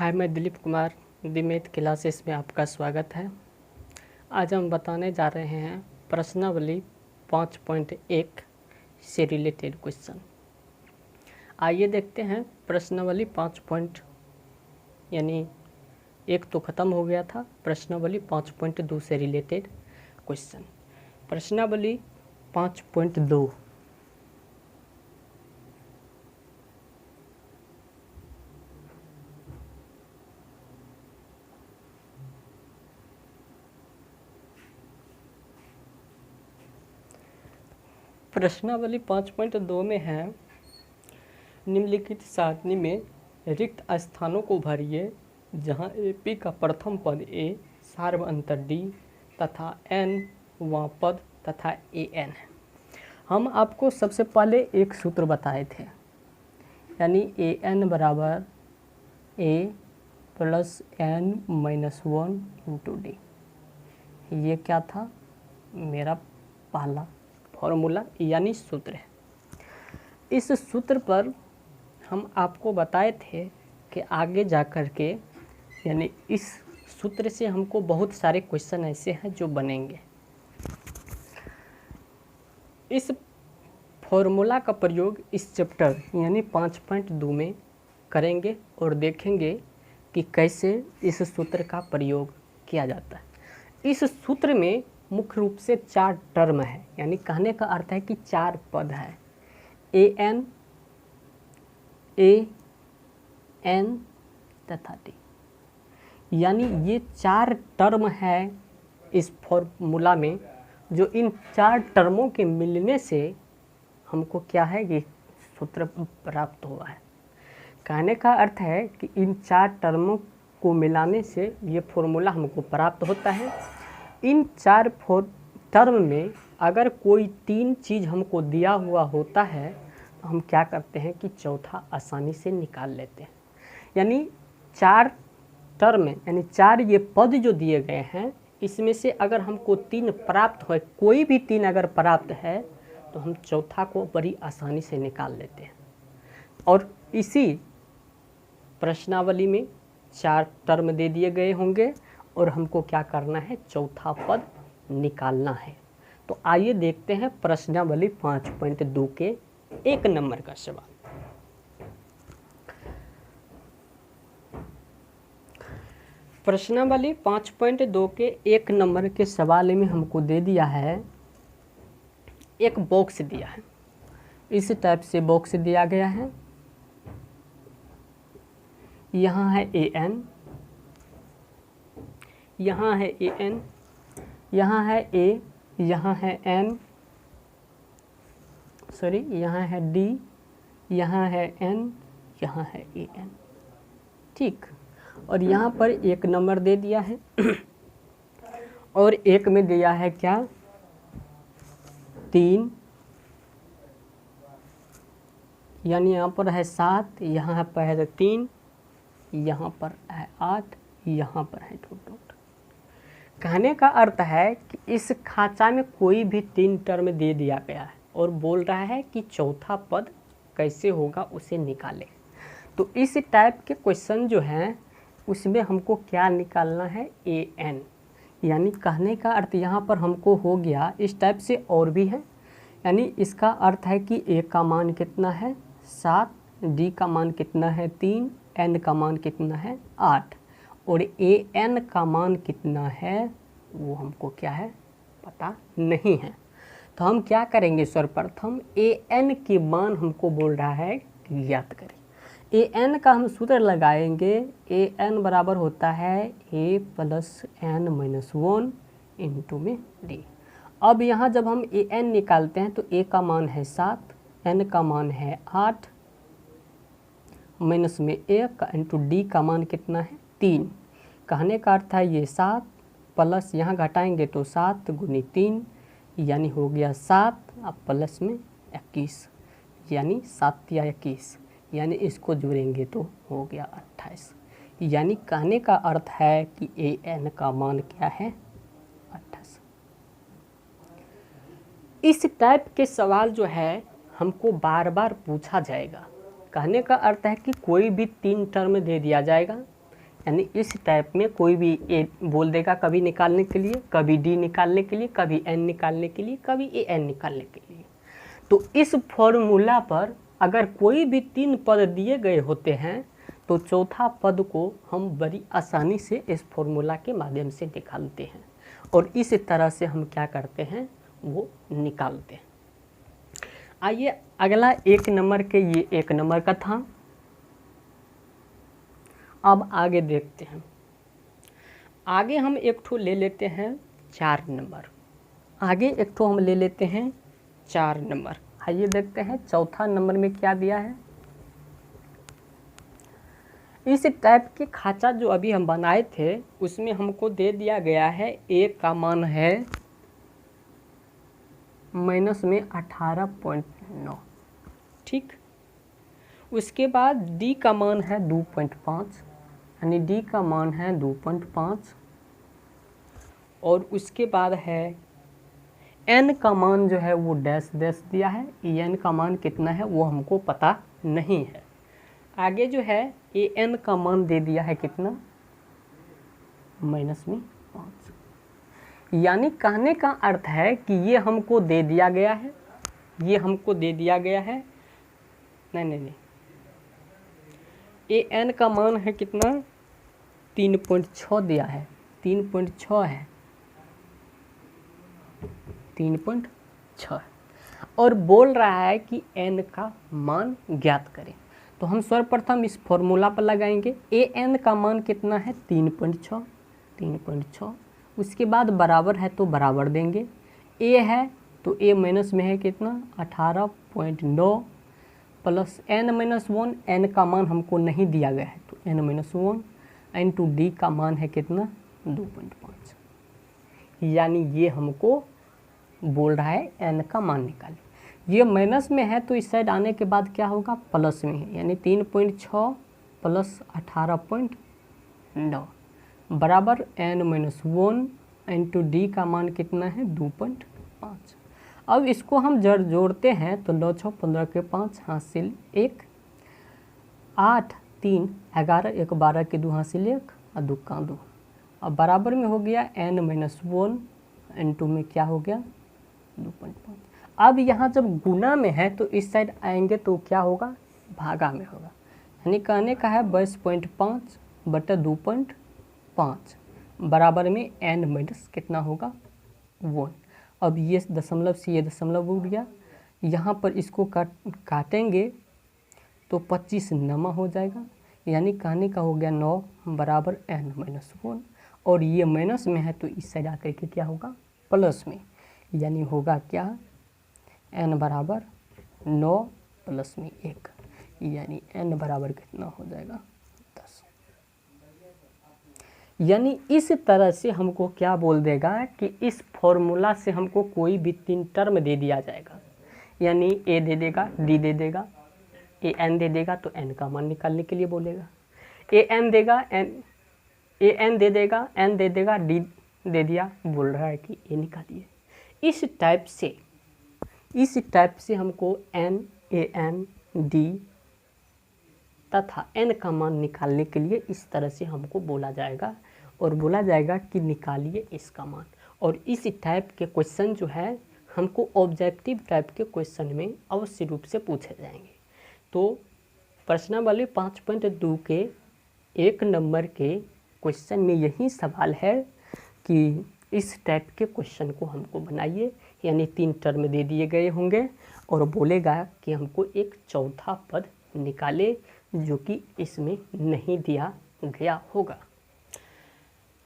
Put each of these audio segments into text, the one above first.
हाय, मैं दिलीप कुमार दी math classes में आपका स्वागत है। आज हम बताने जा रहे हैं प्रश्नावली 5.1 से रिलेटेड क्वेश्चन। आइए देखते हैं प्रश्नावली 5 यानी 1 तो ख़त्म हो गया था। प्रश्नावली 5.2 से रिलेटेड क्वेश्चन। प्रश्नावली 5.2 प्रश्नावली 5.2 में है, निम्नलिखित सारणी में रिक्त स्थानों को भरिए जहां AP का प्रथम पद A सार्व अंतर D तथा N वां पद तथा AN है। हम आपको सबसे पहले एक सूत्र बताए थे, यानी AN बराबर A plus N minus 1 into D। ये क्या था? मेरा पहला फॉर्मूला यानी सूत्र है। इस सूत्र पर हम आपको बताए थे कि आगे जा कर के, यानी इस सूत्र से हमको बहुत सारे क्वेश्चन ऐसे हैं जो बनेंगे। इस फॉर्मूला का प्रयोग इस चैप्टर यानी 5.2 में करेंगे और देखेंगे कि कैसे इस सूत्र का प्रयोग किया जाता है। इस सूत्र में मुख्य रूप से 4 टर्म है, यानी कहने का अर्थ है कि 4 पद है। AN, AN तथा D, यानी ये 4 टर्म है इस फॉर्मूला में, जो इन 4 टर्मों के मिलने से हमको क्या है, ये सूत्र प्राप्त हुआ है। कहने का अर्थ है कि इन 4 टर्मों को मिलाने से ये फॉर्मूला हमको प्राप्त होता है। इन 4 टर्म में अगर कोई 3 चीज़ हमको दिया हुआ होता है तो हम क्या करते हैं कि चौथा आसानी से निकाल लेते हैं। यानी 4 टर्म यानी 4 ये पद जो दिए गए हैं, इसमें से अगर हमको 3 प्राप्त हो, कोई भी 3 अगर प्राप्त है तो हम चौथा को बड़ी आसानी से निकाल लेते हैं। और इसी प्रश्नावली में 4 टर्म दे दिए गए होंगे और हमको क्या करना है, चौथा पद निकालना है। तो आइए देखते हैं प्रश्नावली 5.2 के 1 नंबर का सवाल। प्रश्नावली 5.2 के 1 नंबर के सवाल में हमको दे दिया है, एक बॉक्स दिया है। इस टाइप से बॉक्स दिया गया है। यहाँ है AN, यहाँ है AN, यहाँ है A, यहाँ है N, यहाँ है D, यहाँ है N, यहाँ है AN। ठीक, और यहाँ पर 1 नंबर दे दिया है और 1 में दिया है क्या, 3, यानी यहाँ पर है 7, यहाँ पर है 3, यहाँ पर है 8, यहाँ पर है 2। कहने का अर्थ है कि इस खांचा में कोई भी 3 टर्म दे दिया गया है और बोल रहा है कि चौथा पद कैसे होगा उसे निकालें। तो इस टाइप के क्वेश्चन जो हैं उसमें हमको क्या निकालना है, AN। यानी कहने का अर्थ यहाँ पर हमको हो गया, इस टाइप से और भी है। यानी इसका अर्थ है कि A का मान कितना है, 7, D का मान कितना है, 3, N का मान कितना है, 8, और AN का मान कितना है वो हमको क्या है, पता नहीं है। तो हम क्या करेंगे, सर्वप्रथम AN के मान हमको बोल रहा है कि ज्ञात करें। AN का हम सूत्र लगाएंगे। AN बराबर होता है A plus N minus 1 into में D। अब यहाँ जब हम AN निकालते हैं तो A का मान है 7, N का मान है 8, माइनस में 1 इंटू D का मान कितना है, 3। कहने का अर्थ है ये 7 प्लस यहाँ घटाएंगे तो 7 गुनी 3, यानी हो गया 7, अब प्लस में 21, यानी 7 या 21, यानी इसको जोड़ेंगे तो हो गया 28। यानी कहने का अर्थ है कि AN का मान क्या है, 28। इस टाइप के सवाल जो है हमको बार बार पूछा जाएगा। कहने का अर्थ है कि कोई भी 3 टर्म दे दिया जाएगा, यानी इस टाइप में कोई भी ए बोल देगा कभी निकालने के लिए, कभी डी निकालने के लिए, कभी एन निकालने के लिए, कभी ए एन निकालने के लिए। तो इस फॉर्मूला पर अगर कोई भी 3 पद दिए गए होते हैं तो चौथा पद को हम बड़ी आसानी से इस फॉर्मूला के माध्यम से निकालते हैं और इस तरह से हम क्या करते हैं, वो निकालते हैं। आइए अगला 1 नंबर के, ये 1 नंबर का था। अब आगे देखते हैं। आगे हम एक ठो ले लेते हैं 4 नंबर। आगे एक ठो हम ले लेते हैं 4 नंबर। आइए देखते हैं चौथा नंबर में क्या दिया है। इस टाइप के खाचा जो अभी हम बनाए थे उसमें हमको दे दिया गया है ए का मान है माइनस में 18.9, ठीक। उसके बाद डी का मान है 2.5, यानी डी का मान है 2.5 और उसके बाद है एन का मान जो है वो डैश डैश दिया है। एन का मान कितना है वो हमको पता नहीं है। आगे जो है ए एन का मान दे दिया है कितना, माइनस में 5। यानी कहने का अर्थ है कि ये हमको दे दिया गया है, ये हमको दे दिया गया है, नहीं, ए एन का मान है कितना, 3.6 दिया है, 3.6 है, 3.6 और बोल रहा है कि एन का मान ज्ञात करें। तो हम सर्वप्रथम इस फॉर्मूला पर लगाएंगे। ए एन का मान कितना है, 3.6। उसके बाद बराबर है तो बराबर देंगे। ए है तो ए माइनस में है कितना, 18.9 प्लस एन माइनस 1। एन का मान हमको नहीं दिया गया है तो एन माइनस 1 इंटू डी का मान है कितना, 2.5। यानी ये हमको बोल रहा है एन का मान निकालें। ये माइनस में है तो इस साइड आने के बाद क्या होगा, प्लस में है, यानी 3.6 प्लस 18.9 बराबर एन माइनस 1 इंटू डी का मान कितना है, 2.5। अब इसको हम जोड़ते हैं तो 9 6 15 के 5 हासिल 1, 8 3 11 1 12 के 2 हासिल 1 और 2 का 2। अब बराबर में हो गया एन माइनस 1 इंटू में क्या हो गया, 2.5। अब यहाँ जब गुना में है तो इस साइड आएंगे तो क्या होगा, भागा में होगा। यानी कहने का है 22.5 बटा 2.5 बराबर में एन माइनस कितना होगा, 1। अब ये दशमलव से ये दशमलव उड़ गया, यहाँ पर इसको काटेंगे तो 25 नमा हो जाएगा। यानी कहने का हो गया 9 बराबर एन माइनस 1 और ये माइनस में है तो इस साइड आकर के क्या होगा, प्लस में। यानी होगा क्या, एन बराबर 9 प्लस में 1, यानी एन बराबर कितना हो जाएगा, 10। यानी इस तरह से हमको क्या बोल देगा कि इस फॉर्मूला से हमको कोई भी 3 टर्म दे दिया जाएगा। यानी ए दे देगा, डी दे देगा, ए एन दे देगा तो एन का मान निकालने के लिए बोलेगा। ए एन देगा, ए एन दे देगा, एन दे देगा, डी दे दिया, बोल रहा है कि ए निकालिए। इस टाइप से हमको एन, ए एन, डी तथा एन का मान निकालने के लिए इस तरह से हमको बोला जाएगा और बोला जाएगा कि निकालिए इसका मान। और इस टाइप के क्वेश्चन जो है हमको ऑब्जेक्टिव टाइप के क्वेश्चन में अवश्य रूप से पूछे जाएंगे। तो प्रश्नावली 5.2 के 1 नंबर के क्वेश्चन में यही सवाल है कि इस टाइप के क्वेश्चन को हमको बनाइए। यानी 3 टर्म दे दिए गए होंगे और बोलेगा कि हमको एक चौथा पद निकाले जो कि इसमें नहीं दिया गया होगा।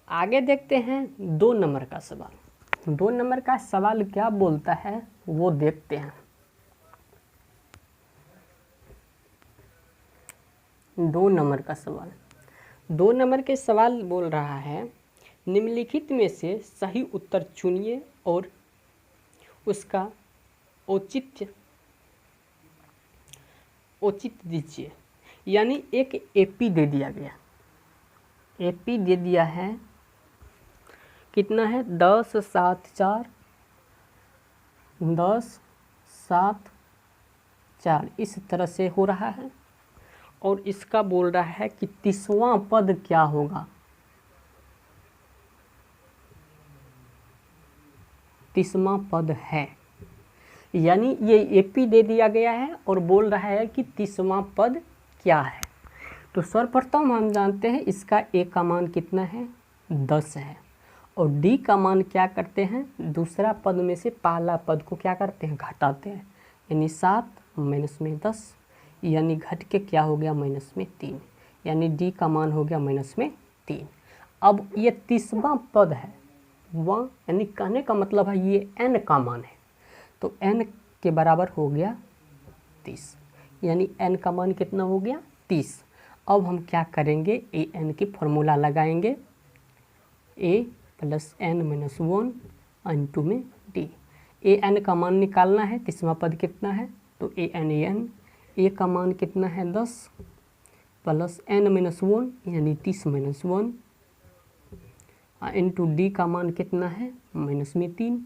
आगे देखते हैं 2 नंबर का सवाल। 2 नंबर का सवाल क्या बोलता है वो देखते हैं। 2 नंबर का सवाल, 2 नंबर के सवाल बोल रहा है, निम्नलिखित में से सही उत्तर चुनिए और उसका औचित्य दीजिए। यानी एक एपी दे दिया गया, एपी दे दिया है कितना है, 10 7 4, 10 7 4 इस तरह से हो रहा है। और इसका बोल रहा है कि 30वां पद क्या होगा। 30वां पद है, यानी ये एपी दे दिया गया है और बोल रहा है कि 30वां पद क्या है। तो सर्वप्रथम हम जानते हैं इसका ए का मान कितना है, 10 है, और डी का मान क्या करते हैं, दूसरा पद में से पहला पद को क्या करते हैं, घटाते हैं, यानी 7 माइनस में 10, यानी घट के क्या हो गया, माइनस में 3, यानी डी का मान हो गया माइनस में 3। अब ये 30वां पद है वह, यानी कहने का मतलब है ये n का मान है, तो n के बराबर हो गया 30, यानी n का मान कितना हो गया, 30। अब हम क्या करेंगे, ए एन की फॉर्मूला लगाएंगे, a plus n minus 1 into में डी। ए एन का मान निकालना है, 30वां पद कितना है, तो ए एन ए का मान कितना है 10 प्लस n माइनस 1 यानी 30 माइनस 1 इंटू डी का मान कितना है, माइनस में 3,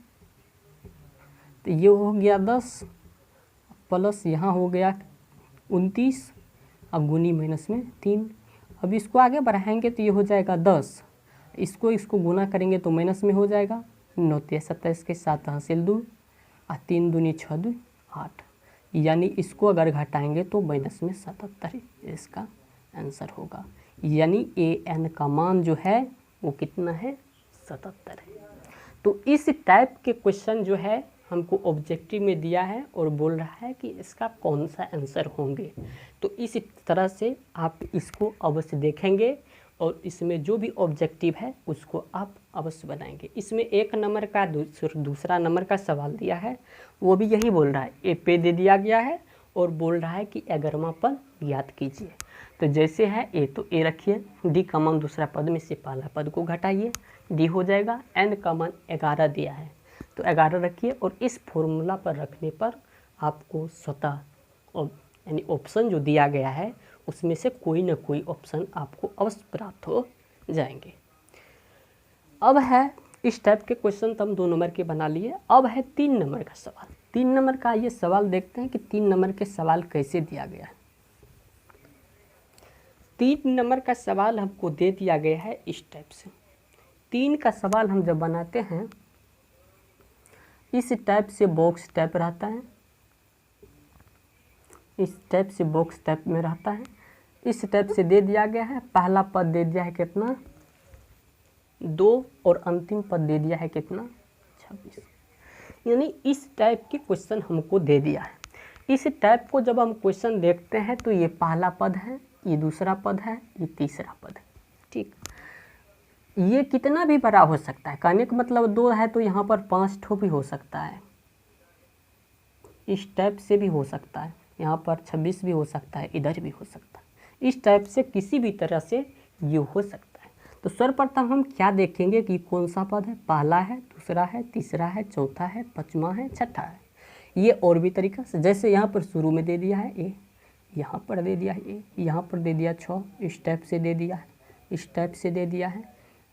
तो ये हो गया 10 प्लस यहाँ हो गया 29, अब गुनी माइनस में 3। अब इसको आगे बढ़ाएंगे तो ये हो जाएगा 10, इसको गुना करेंगे तो माइनस में हो जाएगा, 9 × 27 के 7 हासिल 2 और 3 दूनी 6 2 8, यानी इसको अगर घटाएंगे तो माइनस में 77 इसका आंसर होगा। यानी ए एन का मान जो है वो कितना है, 77 है। तो इस टाइप के क्वेश्चन जो है हमको ऑब्जेक्टिव में दिया है और बोल रहा है कि इसका कौन सा आंसर होंगे। तो इस तरह से आप इसको अवश्य देखेंगे और इसमें जो भी ऑब्जेक्टिव है उसको आप अवश्य बनाएंगे। इसमें 1 नंबर का दूसरा नंबर का सवाल दिया है, वो भी यही बोल रहा है, ए पे दे दिया गया है और बोल रहा है कि 11वां पद याद कीजिए। तो जैसे है ए, तो ए रखिए, डी का मान दूसरा पद में से पहला पद को घटाइए, डी हो जाएगा, एन का मान 11 दिया है तो 11 रखिए, और इस फॉर्मूला पर रखने पर आपको स्वतः यानी ऑप्शन जो दिया गया है उसमें से कोई ना कोई ऑप्शन आपको अवश्य प्राप्त हो जाएंगे। अब है इस टाइप के क्वेश्चन तो हम 2 नंबर के बना लिए। अब है 3 नंबर का सवाल। 3 नंबर का ये सवाल देखते हैं कि 3 नंबर के सवाल कैसे दिया गया है। 3 नंबर का सवाल हमको दे दिया गया है इस टाइप से। 3 का सवाल हम जब बनाते हैं इस टाइप से बॉक्स टाइप रहता है, इस टाइप से बॉक्स टाइप में रहता है, इस टाइप से दे दिया गया है। पहला पद दे दिया है कितना, 2, और अंतिम पद दे दिया है कितना, 26, यानी इस टाइप के क्वेश्चन हमको दे दिया है। इस टाइप को जब हम क्वेश्चन देखते हैं तो ये पहला पद है, ये दूसरा पद है, ये तीसरा पद है, ठीक। ये कितना भी बड़ा हो सकता है, कहने का मतलब 2 है तो यहाँ पर 5 ठो भी हो सकता है, इस टाइप से भी हो सकता है, यहाँ पर 26 भी हो सकता है, इधर भी हो सकता है, इस टाइप से किसी भी तरह से ये हो सकता है। तो सर्वप्रथम हम क्या देखेंगे कि कौन सा पद है, पहला है, दूसरा है, तीसरा है, चौथा है, 5वां है, 6ठा है। ये और भी तरीका से, जैसे यहाँ पर शुरू में दे दिया है ए, यहाँ पर दे दिया है ए, यहाँ पर दे दिया 6, इस टाइप से दे दिया है, इस टाइप से दे दिया है,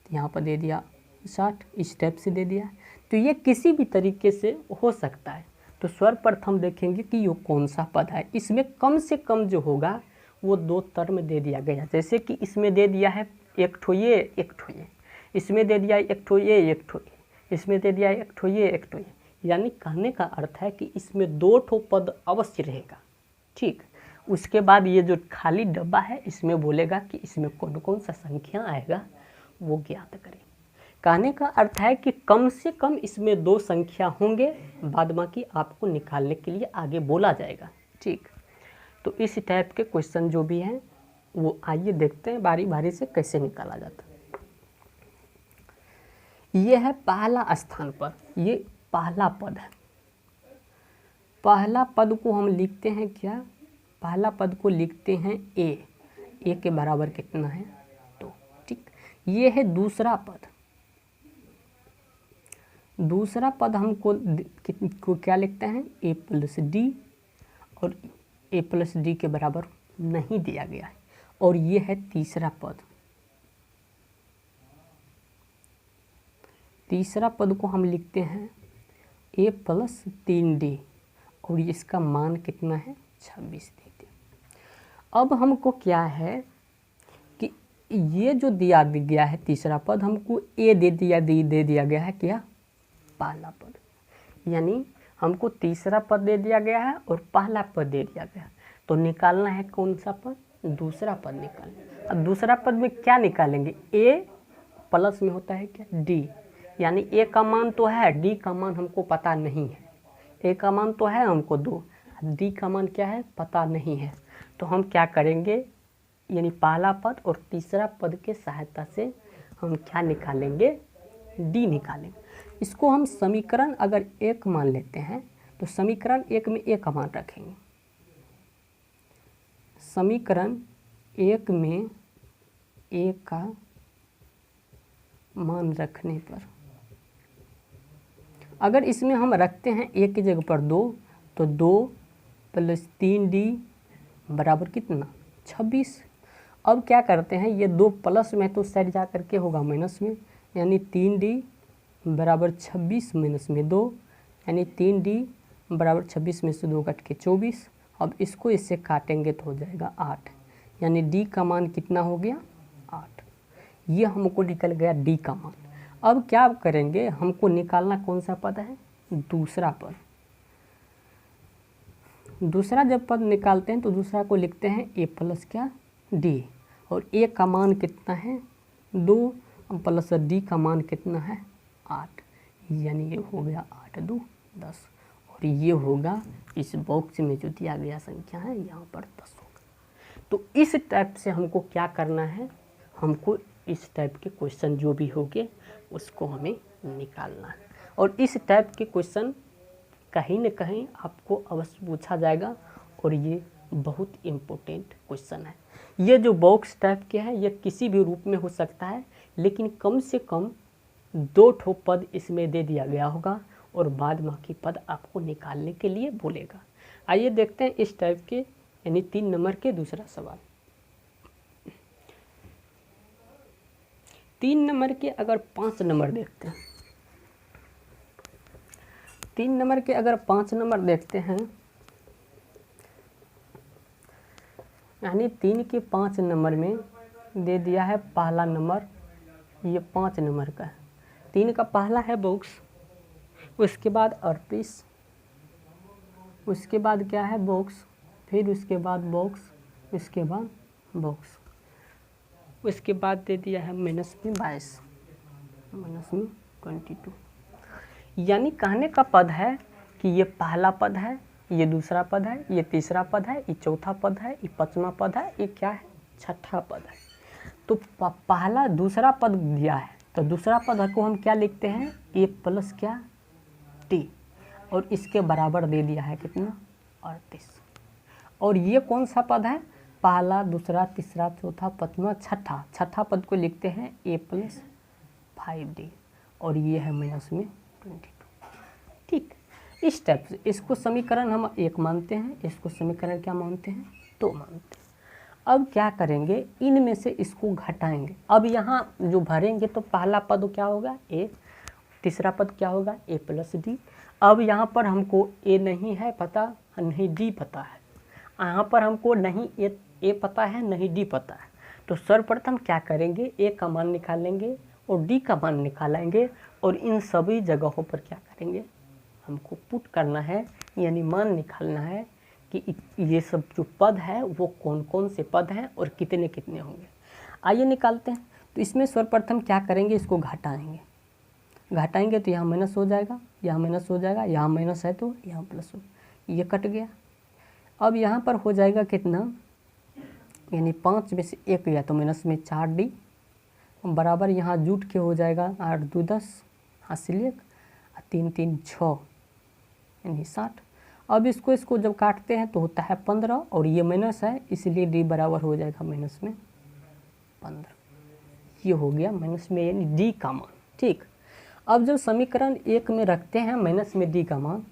यहाँ पर दे दिया 60, इस टाइप से दे दिया है। तो ये किसी भी तरीके से हो सकता है। तो सर्वप्रथम देखेंगे कि ये कौन सा पद है। इसमें कम से कम जो होगा वो 2 टर्म दे दिया गया, जैसे कि इसमें दे दिया है एक ठो ये, एक ठो ये, इसमें दे दिया एक ठो ये, एक ठो ये, इसमें दे दिया एक ठो ये, एक ठो ये, यानी कहने का अर्थ है कि इसमें 2 ठो पद अवश्य रहेगा, ठीक। उसके बाद ये जो खाली डब्बा है इसमें बोलेगा कि इसमें कौन कौन सा संख्या आएगा वो ज्ञात करें। कहने का अर्थ है कि कम से कम इसमें 2 संख्या होंगे, बाद बाकी आपको निकालने के लिए आगे बोला जाएगा, ठीक। तो इस टाइप के क्वेश्चन जो भी हैं वो आइए देखते हैं बारी बारी से कैसे निकाला जाता है। ये है पहला स्थान पर, ये पहला पद है। पहला पद को हम लिखते हैं क्या, पहला पद को लिखते हैं ए, ए के बराबर कितना है 2, ठीक। ये है दूसरा पद, दूसरा पद हमको क्या लिखते हैं, ए प्लस डी, और ए प्लस डी के बराबर नहीं दिया गया है। और ये है तीसरा पद, तीसरा पद को हम लिखते हैं ए प्लस 3D, और इसका मान कितना है 26 दे दिया। अब हमको क्या है कि ये जो दिया गया है तीसरा पद, हमको ए दे दिया गया है क्या, पहला पद। यानी हमको तीसरा पद दे दिया गया है और पहला पद दे दिया गया है, तो निकालना है कौन सा पद, दूसरा पद निकालना। अब दूसरा पद में क्या निकालेंगे, ए प्लस में होता है क्या, डी। यानी ए का मान तो है, डी का मान हमको पता नहीं है। ए का मान तो है हमको 2, डी का मान क्या है पता नहीं है। तो हम क्या करेंगे, यानी पहला पद और तीसरा पद के सहायता से हम क्या निकालेंगे, डी निकालेंगे। इसको हम समीकरण अगर 1 मान लेते हैं तो समीकरण 1 में ए का मान रखेंगे। समीकरण 1 में ए का मान रखने पर अगर इसमें हम रखते हैं ए की जगह पर 2, तो 2 + 3d बराबर कितना, 26। अब क्या करते हैं, ये 2 प्लस में तो साइड जा करके होगा माइनस में, यानी 3d बराबर 26 माइनस में 2, यानी 3d बराबर 26 में से 2 कट के 24। अब इसको इससे काटेंगे तो हो जाएगा 8, यानी d का मान कितना हो गया, 8। ये हमको निकल गया d का मान। अब क्या करेंगे, हमको निकालना कौन सा पद है, दूसरा पद। दूसरा जब पद निकालते हैं तो दूसरा को लिखते हैं a प्लस क्या, d, और a का मान कितना है 2 प्लस d का मान कितना है 8, यानी ये हो गया 8 2 10, और ये होगा इस बॉक्स में जो दिया गया संख्या है यहाँ पर 10 होगा। तो इस टाइप से हमको क्या करना है, हमको इस टाइप के क्वेश्चन जो भी होंगे उसको हमें निकालना है। और इस टाइप के क्वेश्चन कहीं न कहीं आपको अवश्य पूछा जाएगा, और ये बहुत इम्पोर्टेंट क्वेश्चन है। ये जो बॉक्स टाइप के है ये किसी भी रूप में हो सकता है, लेकिन कम से कम 2 ठो पद इसमें दे दिया गया होगा और बाद बाकी पद आपको निकालने के लिए बोलेगा। आइए देखते हैं इस टाइप के, यानी 3 नंबर के दूसरा सवाल। 3 नंबर के अगर 5 नंबर देखते हैं, 3 नंबर के अगर 5 नंबर देखते हैं, यानी 3 के 5 नंबर में दे दिया है पहला नंबर, ये 5 नंबर का है। 3 का पहला है बॉक्स, उसके बाद 38, उसके बाद क्या है बॉक्स, फिर उसके बाद बॉक्स, उसके बाद बॉक्स, उसके बाद दे दिया है माइनस में 22, माइनस में 22। यानी कहने का पद है कि ये पहला पद है, ये दूसरा पद है, ये तीसरा पद है, ये चौथा पद है, ये 5वां पद है, ये क्या है, छठा पद है। तो पहला दूसरा पद दिया है, तो दूसरा पद को हम क्या लिखते हैं, ए प्लस क्या, टी, और इसके बराबर दे दिया है कितना, 38। और ये कौन सा पद है, पहला दूसरा तीसरा चौथा 5वां छठा, छठा पद को लिखते हैं ए प्लस 5d, और ये है माइनस में 22। ठीक, इस टाइप से इसको समीकरण हम 1 मानते हैं, इसको समीकरण क्या मानते हैं, 2 मानते हैं। अब क्या करेंगे, इनमें से इसको घटाएंगे। अब यहाँ जो भरेंगे तो पहला पद क्या होगा, ए, तीसरा पद क्या होगा, ए प्लस डी। अब यहाँ पर हमको ए नहीं है पता, नहीं डी पता है, यहाँ पर हमको नहीं ए पता है, नहीं डी पता है। तो सर्वप्रथम क्या करेंगे, ए का मान निकालेंगे और डी का मान निकालेंगे, और इन सभी जगहों पर क्या करेंगे, हमको पुट करना है, यानी मान निकालना है कि ये सब जो पद है वो कौन कौन से पद हैं और कितने कितने होंगे। आइए निकालते हैं। तो इसमें सर्वप्रथम क्या करेंगे, इसको घटाएंगे, घटाएंगे तो यहाँ माइनस हो जाएगा, यहाँ माइनस हो जाएगा, यहाँ माइनस है तो यहाँ प्लस हो, ये कट गया। अब यहाँ पर हो जाएगा कितना, यानी 5 में से 1 गया तो माइनस में 4d बराबर, यहाँ जुट के हो जाएगा 8 2 10, हासिल 1, 3 3 6, यानी 60। अब इसको जब काटते हैं तो होता है 15, और ये माइनस है इसलिए d बराबर हो जाएगा माइनस में 15। ये हो गया माइनस में यानी d का मान। ठीक, अब जब समीकरण 1 में रखते हैं माइनस में d का मान,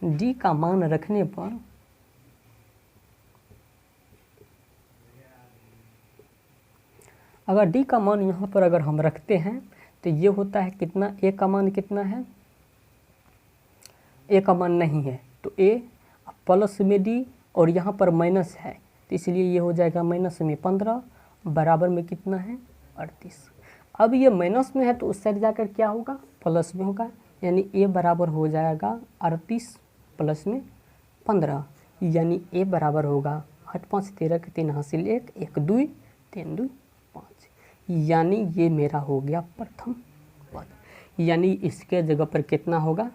d का मान रखने पर अगर d का मान यहाँ पर अगर हम रखते हैं तो ये होता है कितना, a का मान कितना है ए का मान नहीं है तो ए, प्लस में डी और यहाँ पर माइनस है तो इसलिए ये हो जाएगा माइनस में 15 बराबर में कितना है 38। अब ये माइनस में है तो उस साइड जाकर क्या होगा प्लस में होगा, यानी ए बराबर हो जाएगा 38 प्लस में 15, यानी ए बराबर होगा 8 5 13 के 3 हासिल 1 1 2 3 2 5, यानी ये मेरा हो गया प्रथम पद, यानी इसके जगह पर कितना होगा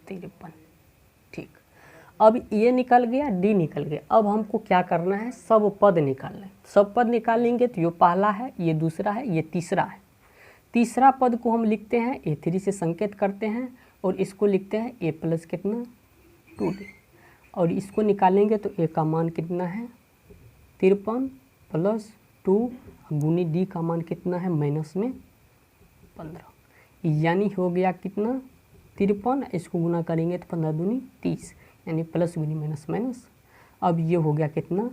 53। ठीक, अब ये निकल गया, डी निकल गया। अब हमको क्या करना है, सब पद निकालना है। सब पद निकालेंगे तो ये पहला है, ये दूसरा है, ये तीसरा है। तीसरा पद को हम लिखते हैं A3 से संकेत करते हैं और इसको लिखते हैं A प्लस कितना 2D, और इसको निकालेंगे तो A का मान कितना है 53 प्लस 2 गुनी D का मान कितना है माइनस में 15, यानी हो गया कितना 53, इसको गुना करेंगे तो 15 दूनी 30, यानी प्लस गुनी माइनस माइनस। अब ये हो गया कितना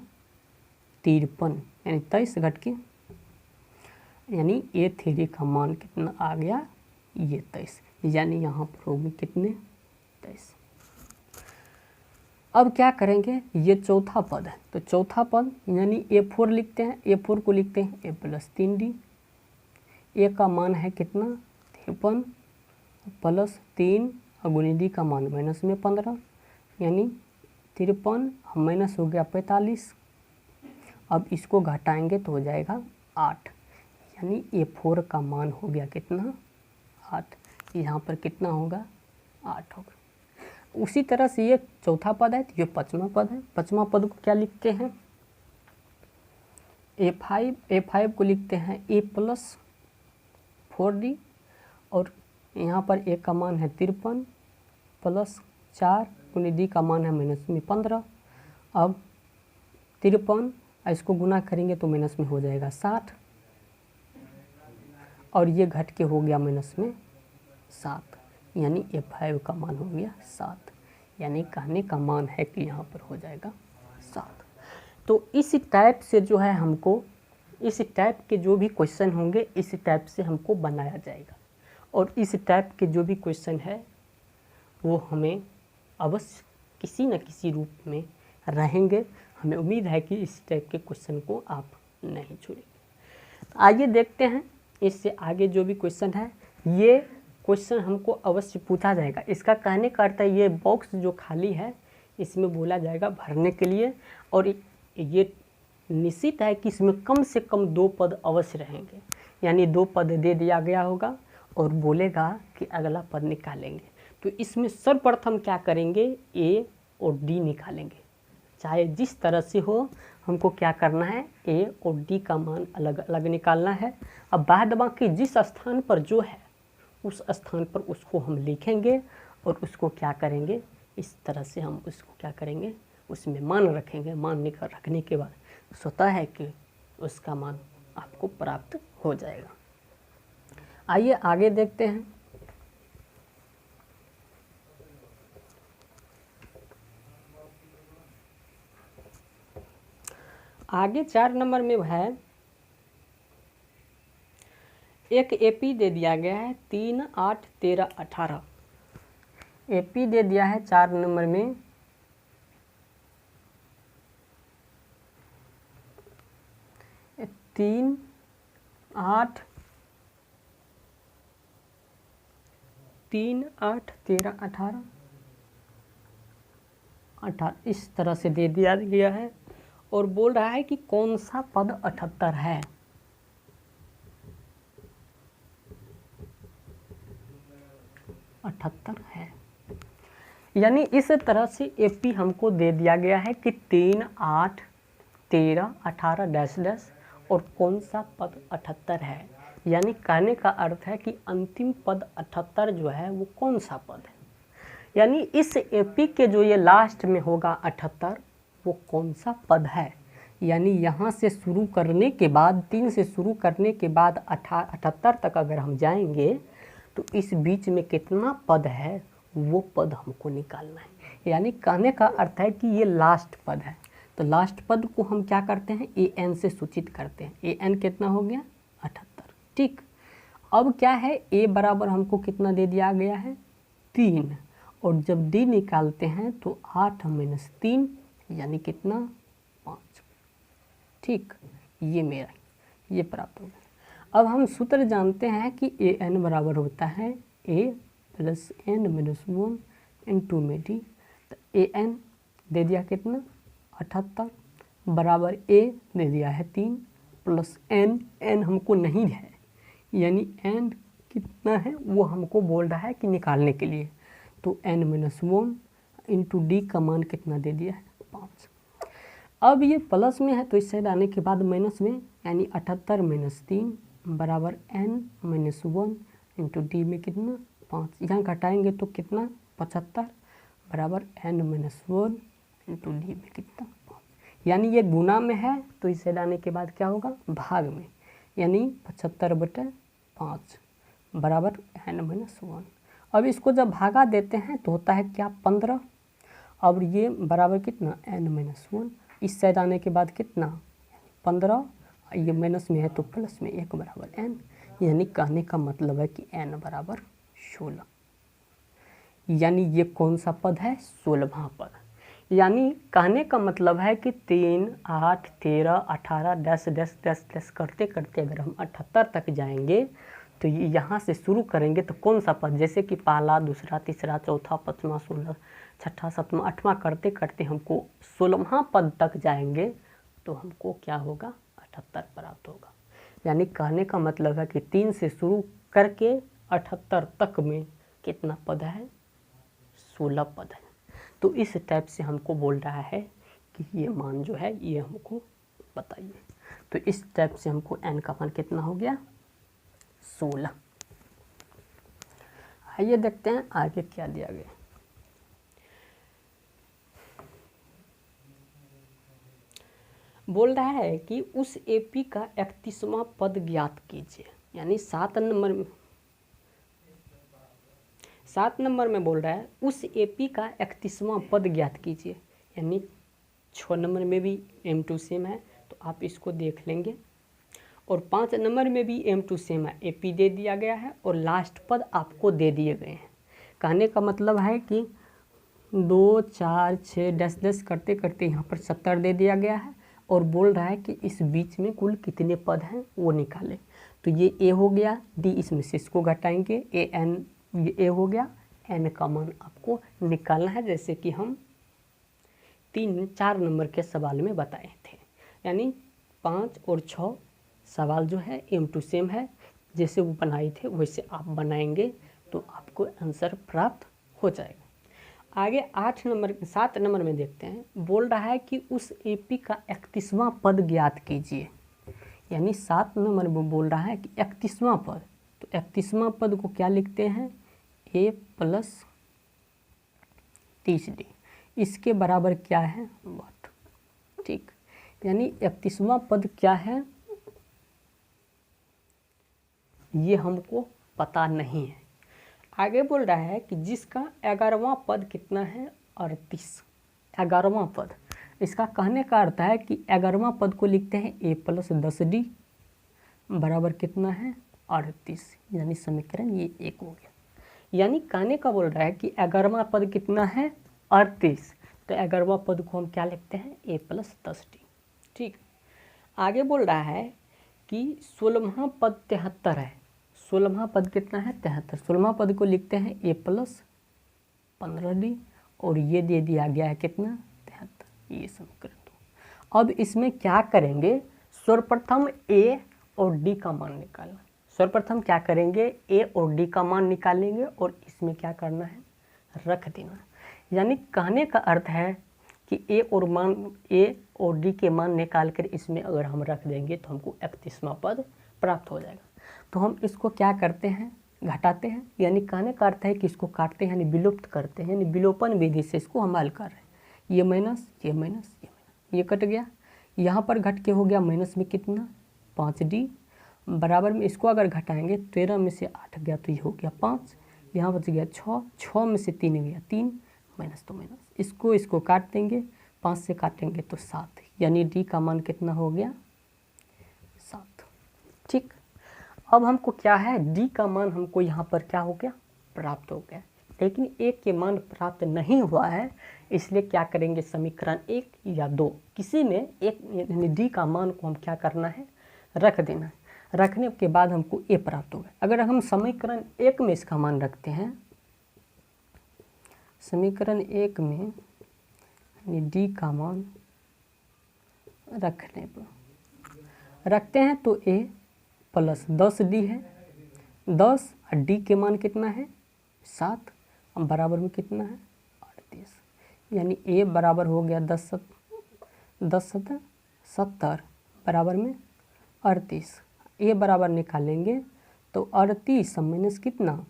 53, यानी 23 घट के, यानी A3 का मान कितना आ गया ये 23, यानी यहाँ पर होगी कितने 23। अब क्या करेंगे, ये चौथा पद है तो चौथा पद यानी A4 लिखते हैं। A4 को लिखते हैं A प्लस 3D, A का मान है कितना 53 प्लस 3 और गुनी D का मान माइनस में 15, यानी 53 माइनस हो गया 45। अब इसको घटाएंगे तो हो जाएगा 8, यानी A4 का मान हो गया कितना 8, यहाँ पर कितना होगा 8 होगा। उसी तरह से ये चौथा पद है तो ये पाँचवा पद है। पाँचवा पद को क्या लिखते हैं A5 को लिखते हैं A प्लस 4D, और यहाँ पर A का मान है 53 प्लस 4 गुनी D का मान है माइनस में 15। अब 53 इसको गुना करेंगे तो माइनस में हो जाएगा 60, और ये घट के हो गया माइनस में 7, यानी A5 का मान हो गया 7, यानी कहने का मान है कि यहाँ पर हो जाएगा 7। तो इस टाइप से जो है हमको, इस टाइप के जो भी क्वेश्चन होंगे इस टाइप से हमको बनाया जाएगा, और इस टाइप के जो भी क्वेश्चन है वो हमें अवश्य किसी न किसी रूप में रहेंगे। हमें उम्मीद है कि इस टाइप के क्वेश्चन को आप नहीं छोड़ेंगे। तो आइए देखते हैं इससे आगे जो भी क्वेश्चन है, ये क्वेश्चन हमको अवश्य पूछा जाएगा। इसका कहने का अर्थ है ये बॉक्स जो खाली है इसमें बोला जाएगा भरने के लिए, और ये निश्चित है कि इसमें कम से कम 2 पद अवश्य रहेंगे, यानी 2 पद दे दिया गया होगा और बोलेगा कि अगला पद निकालेंगे। तो इसमें सर्वप्रथम क्या करेंगे, A और D निकालेंगे, चाहे जिस तरह से हो हमको क्या करना है A और D का मान अलग अलग निकालना है। अब बाद बाकी जिस स्थान पर जो है उस स्थान पर उसको हम लिखेंगे और उसको क्या करेंगे, इस तरह से हम उसको क्या करेंगे, उसमें मान रखेंगे। मान रखने के बाद स्वतः है कि उसका मान आपको प्राप्त हो जाएगा। आइए आगे देखते हैं। आगे 4 नंबर में है एक AP दे दिया गया है 3 8 13 18। AP दे दिया है 4 नंबर में 3 8 13 18 इस तरह से दे दिया गया है, और बोल रहा है कि कौन सा पद 78 है। है, यानी इस तरह से AP हमको दे दिया गया है कि 3 8 13 18 डैश डैश, और कौन सा पद 78 है, यानी कहने का अर्थ है कि अंतिम पद 78 जो है वो कौन सा पद है, यानी इस AP के जो ये लास्ट में होगा 78 वो कौन सा पद है। यानी यहाँ से शुरू करने के बाद 3 से शुरू करने के बाद 78 तक अगर हम जाएंगे तो इस बीच में कितना पद है वो पद हमको निकालना है। यानी कहने का अर्थ है कि ये लास्ट पद है, तो लास्ट पद को हम क्या करते हैं AN से सूचित करते हैं। AN कितना हो गया 78। ठीक, अब क्या है A बराबर हमको कितना दे दिया गया है 3, और जब डी निकालते हैं तो 8 माइनस 3 यानी कितना 5। ठीक, ये मेरा ये प्राप्त हो गया। अब हम सूत्र जानते हैं कि ए एन बराबर होता है ए प्लस एन माइनस 1 इंटू में डी। तो ए एन दे दिया कितना 78 बराबर ए दे दिया है 3 प्लस एन, एन हमको नहीं है यानी एन कितना है वो हमको बोल रहा है कि निकालने के लिए। तो एन माइनस 1 इंटू डी का मान कितना दे दिया है 5। अब ये प्लस में है तो इस साइड आने के बाद माइनस में यानी 78 माइनस 3 बराबर एन माइनस 1 इंटू डी में कितना 5। यहाँ घटाएंगे तो कितना 75 बराबर एन माइनस 1 इंटू डी में कितना 5। यानी ये गुना में है तो इस साइड आने के बाद क्या होगा भाग में, यानी 75/5 बराबर एन माइनस 1। अब इसको जब भागा देते हैं तो होता है क्या 15। अब ये बराबर कितना एन माइनस 1, इस साइड आने के बाद कितना 15, ये माइनस में है तो प्लस में 1 बराबर एन, यानी कहने का मतलब है कि एन बराबर 16। यानी ये कौन सा पद है 16वां पद। यानी कहने का मतलब है कि 3, 8, 13, 18, 10, 10, 10, 10 करते करते अगर हम 78 तक जाएंगे तो ये यहाँ से शुरू करेंगे तो कौन सा पद, जैसे कि पहला, दूसरा, तीसरा, चौथा, पाँचवा, 16, छठा, सातवां, आठवां करते करते हमको 16वां पद तक जाएंगे तो हमको क्या होगा 78 प्राप्त होगा। यानी कहने का मतलब है कि 3 से शुरू करके 78 तक में कितना पद है 16 पद है। तो इस टाइप से हमको बोल रहा है कि ये मान जो है ये हमको बताइए। तो इस टाइप से हमको n का मान कितना हो गया 16। आइए देखते हैं आगे क्या दिया गया। बोल रहा है कि उस एपी का 31वां पद ज्ञात कीजिए। यानी 7 नंबर में बोल रहा है उस एपी का 31वां पद ज्ञात कीजिए। यानी 6 नंबर में भी M2 सेम है तो आप इसको देख लेंगे, और 5 नंबर में भी M2 सेम है, एपी दे दिया गया है और लास्ट पद आपको दे दिए गए हैं। कहने का मतलब है कि 2, 4, 6, 10, 10 करते करते यहाँ पर 70 दे दिया गया है और बोल रहा है कि इस बीच में कुल कितने पद हैं वो निकालें। तो ये ए हो गया, डी इसमें से इसको घटाएंगे, ए एन ये ए हो गया, एन का मान आपको निकालना है जैसे कि हम 4 नंबर के सवाल में बताए थे। यानी 5 और 6 सवाल जो है M2 सेम है, जैसे वो बनाए थे वैसे आप बनाएंगे तो आपको आंसर प्राप्त हो जाएगा। आगे 7 नंबर में देखते हैं। बोल रहा है कि उस एपी का 31वां पद ज्ञात कीजिए। यानी 7 नंबर में बोल रहा है कि 31वां पद, तो 31वां पद को क्या लिखते हैं a प्लस 30d, इसके बराबर क्या है वाट। ठीक, यानी 31वां पद क्या है ये हमको पता नहीं है। आगे बोल रहा है कि जिसका 11वां पद कितना है 38। 11वां पद, इसका कहने का अर्थ है कि 11वां पद को लिखते हैं a प्लस 10d बराबर कितना है 38। यानी समीकरण ये 1 हो गया। यानी कहने का बोल रहा है कि 11वां पद कितना है 38, तो 11वां पद को हम क्या लिखते हैं a प्लस 10d। ठीक, आगे बोल रहा है कि 16वां पद 73 है। 16वां पद कितना है 73, 16वां पद को लिखते हैं a प्लस 15d और ये दे दिया गया है कितना 73। ये समीकरण 2। अब इसमें क्या करेंगे, सर्वप्रथम a और d का मान निकालना। सर्वप्रथम क्या करेंगे a और d का मान निकालेंगे और इसमें क्या करना है रख देना। यानी कहने का अर्थ है कि a और d के मान निकाल कर इसमें अगर हम रख देंगे तो हमको 31वां पद प्राप्त हो जाएगा। तो हम इसको क्या करते हैं घटाते हैं, यानी कहने का अर्थ है कि इसको काटते हैं यानी विलुप्त करते हैं, यानी विलोपन विधि से इसको हम हल कर रहे हैं। ये माइनस ये माइनस ये माइनस ये कट गया, यहाँ पर घट के हो गया माइनस में कितना 5d बराबर में इसको अगर घटाएंगे 13 में से 8 गया तो ये हो गया 5, यहाँ बच गया 6, 6 में से 3 गया 3, माइनस तो माइनस, इसको काट देंगे, 5 से काटेंगे तो 7, यानी डी का मान कितना हो गया 7। ठीक, अब हमको क्या है डी का मान हमको यहाँ पर क्या हो गया प्राप्त हो गया। लेकिन एक के मान प्राप्त नहीं हुआ है, इसलिए क्या करेंगे, समीकरण 1 या 2 किसी में एक यानी डी का मान को हम क्या करना है, रख देना है। रखने के बाद हमको ए प्राप्त होगा। अगर हम समीकरण 1 में इसका मान रखते हैं, समीकरण 1 में यानी डी का मान रखने पर रखते हैं तो ए प्लस 10d है, 10 और डी के मान कितना है 7, बराबर में कितना है 38, यानी ए बराबर हो गया 10 7 70 बराबर में 38। ए बराबर निकालेंगे तो 38 माइनस कितना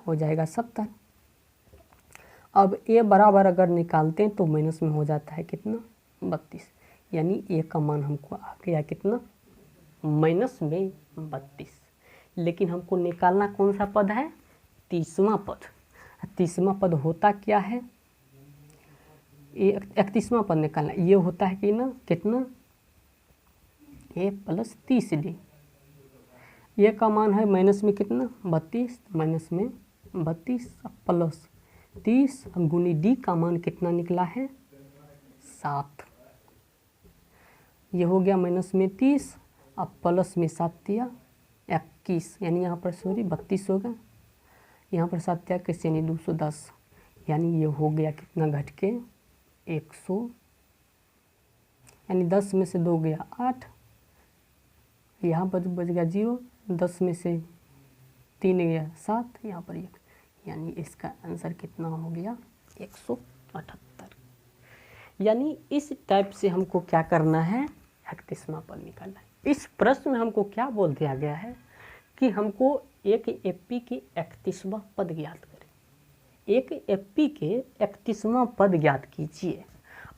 हो जाएगा 70। अब ए बराबर अगर निकालते हैं तो माइनस में हो जाता है कितना 32, यानी ए का मान हमको आ गया कितना माइनस में 32। लेकिन हमको निकालना कौन सा पद है, 30वां पद। 30वां पद होता क्या है, 31वां पद निकालना, ये होता है कि ना कितना ए प्लस 30d। ये का मान है माइनस में कितना 32, माइनस में 32 प्लस 30 गुनी डी का मान कितना निकला है 7। ये हो गया माइनस में 30 अब प्लस में 7 दिया 21, यानी यहाँ पर सॉरी 32 होगा, यहाँ पर 7 दिया किस यानी 210, यानी ये हो गया कितना घट के 100, यानी 10 में से 2 गया 8, यहाँ पर बच गया 0, 10 में से 3 गया 7, यहाँ पर 1, यानी इसका आंसर कितना हो गया 178। यानी इस टाइप से हमको क्या करना है 31वां पद निकालना है। इस प्रश्न में हमको क्या बोल दिया गया है कि हमको एक एपी के 31वां पद ज्ञात करें, एक एपी के 31वां पद ज्ञात कीजिए।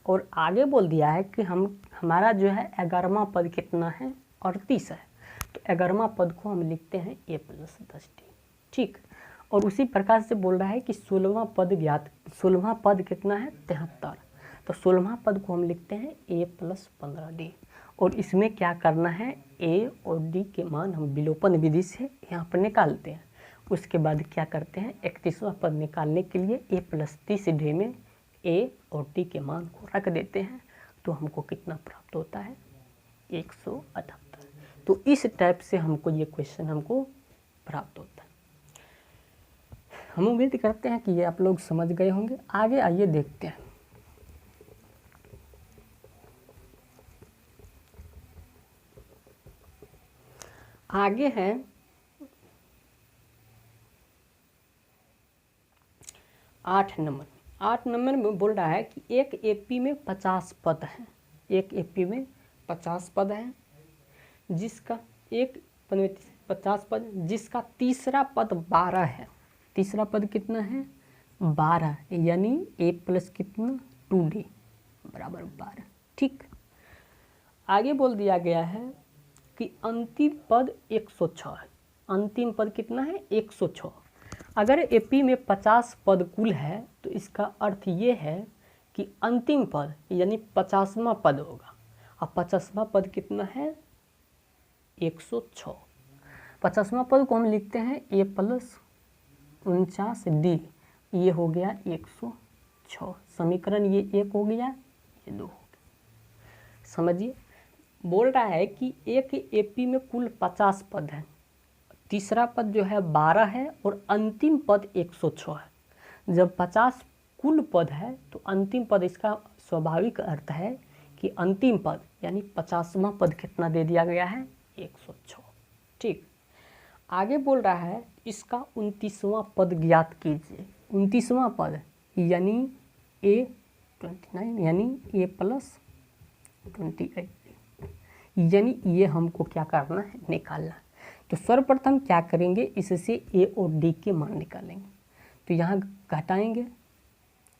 और आगे बोल दिया है कि हमारा जो है 11वां पद कितना है 38 है, तो 11वां पद को हम लिखते हैं ए प्लस 10d, ठीक। और उसी प्रकार से बोल रहा है कि 16वां पद ज्ञात, 16वां पद कितना है 73, तो 16वां पद को हम लिखते हैं ए प्लस 15d। और इसमें क्या करना है, ए और डी के मान हम विलोपन विधि से यहाँ पर निकालते हैं। उसके बाद क्या करते हैं 31वां पद निकालने के लिए ए प्लस 30d में ए और डी के मान को रख देते हैं, तो हमको कितना प्राप्त होता है 178। तो इस टाइप से हमको ये क्वेश्चन हमको प्राप्त होता है। हम उम्मीद करते हैं कि ये आप लोग समझ गए होंगे। आगे आइए देखते हैं। आगे है 8 नंबर। 8 नंबर में बोल रहा है कि एक एपी में 50 पद हैं, एक एपी में 50 पद हैं, जिसका एक पद में 50 पद, जिसका तीसरा पद 12 है। तीसरा पद कितना है 12, यानी ए प्लस कितना 2d बराबर 12, ठीक। आगे बोल दिया गया है कि अंतिम पद 106 है। अंतिम पद कितना है 106। अगर एपी में 50 पद कुल है तो इसका अर्थ ये है कि अंतिम पद यानी 50वां पद होगा। अब 50वां पद कितना है 106। 50वां पद को हम लिखते हैं ए प्लस 49d, ये हो गया 106। समीकरण ये 1 हो गया, ये 2 हो गया। समझिए, बोल रहा है कि एक एपी में कुल 50 पद हैं, तीसरा पद जो है 12 है और अंतिम पद 106 है। जब 50 कुल पद है तो अंतिम पद, इसका स्वाभाविक अर्थ है कि अंतिम पद यानी 50वां पद कितना दे दिया गया है 106, ठीक। आगे बोल रहा है इसका 29वां पद ज्ञात कीजिए। 29वां पद यानी A29 यानी A प्लस 28, यानी ये हमको क्या करना है निकालना है। तो सर्वप्रथम क्या करेंगे, इससे ए और डी के मान निकालेंगे। तो यहाँ घटाएंगे,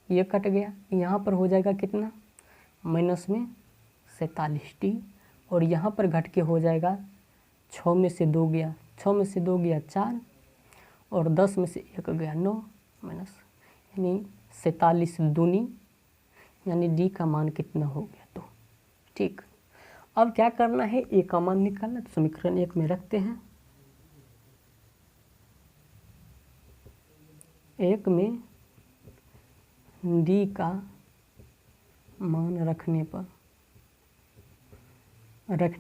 ये कट गया, यहाँ पर हो जाएगा कितना माइनस में 47d, और यहाँ पर घट के हो जाएगा 6 में से 2 गया, 6 में से 2 गया 4, और 10 में से 1 गया 9 माइनस, यानी 47 दूनी, यानी डी का मान कितना हो गया 2, ठीक। अब क्या करना है, ए का मान निकालना। तो समीकरण 1 में रखते हैं 1 में डी का मान रखने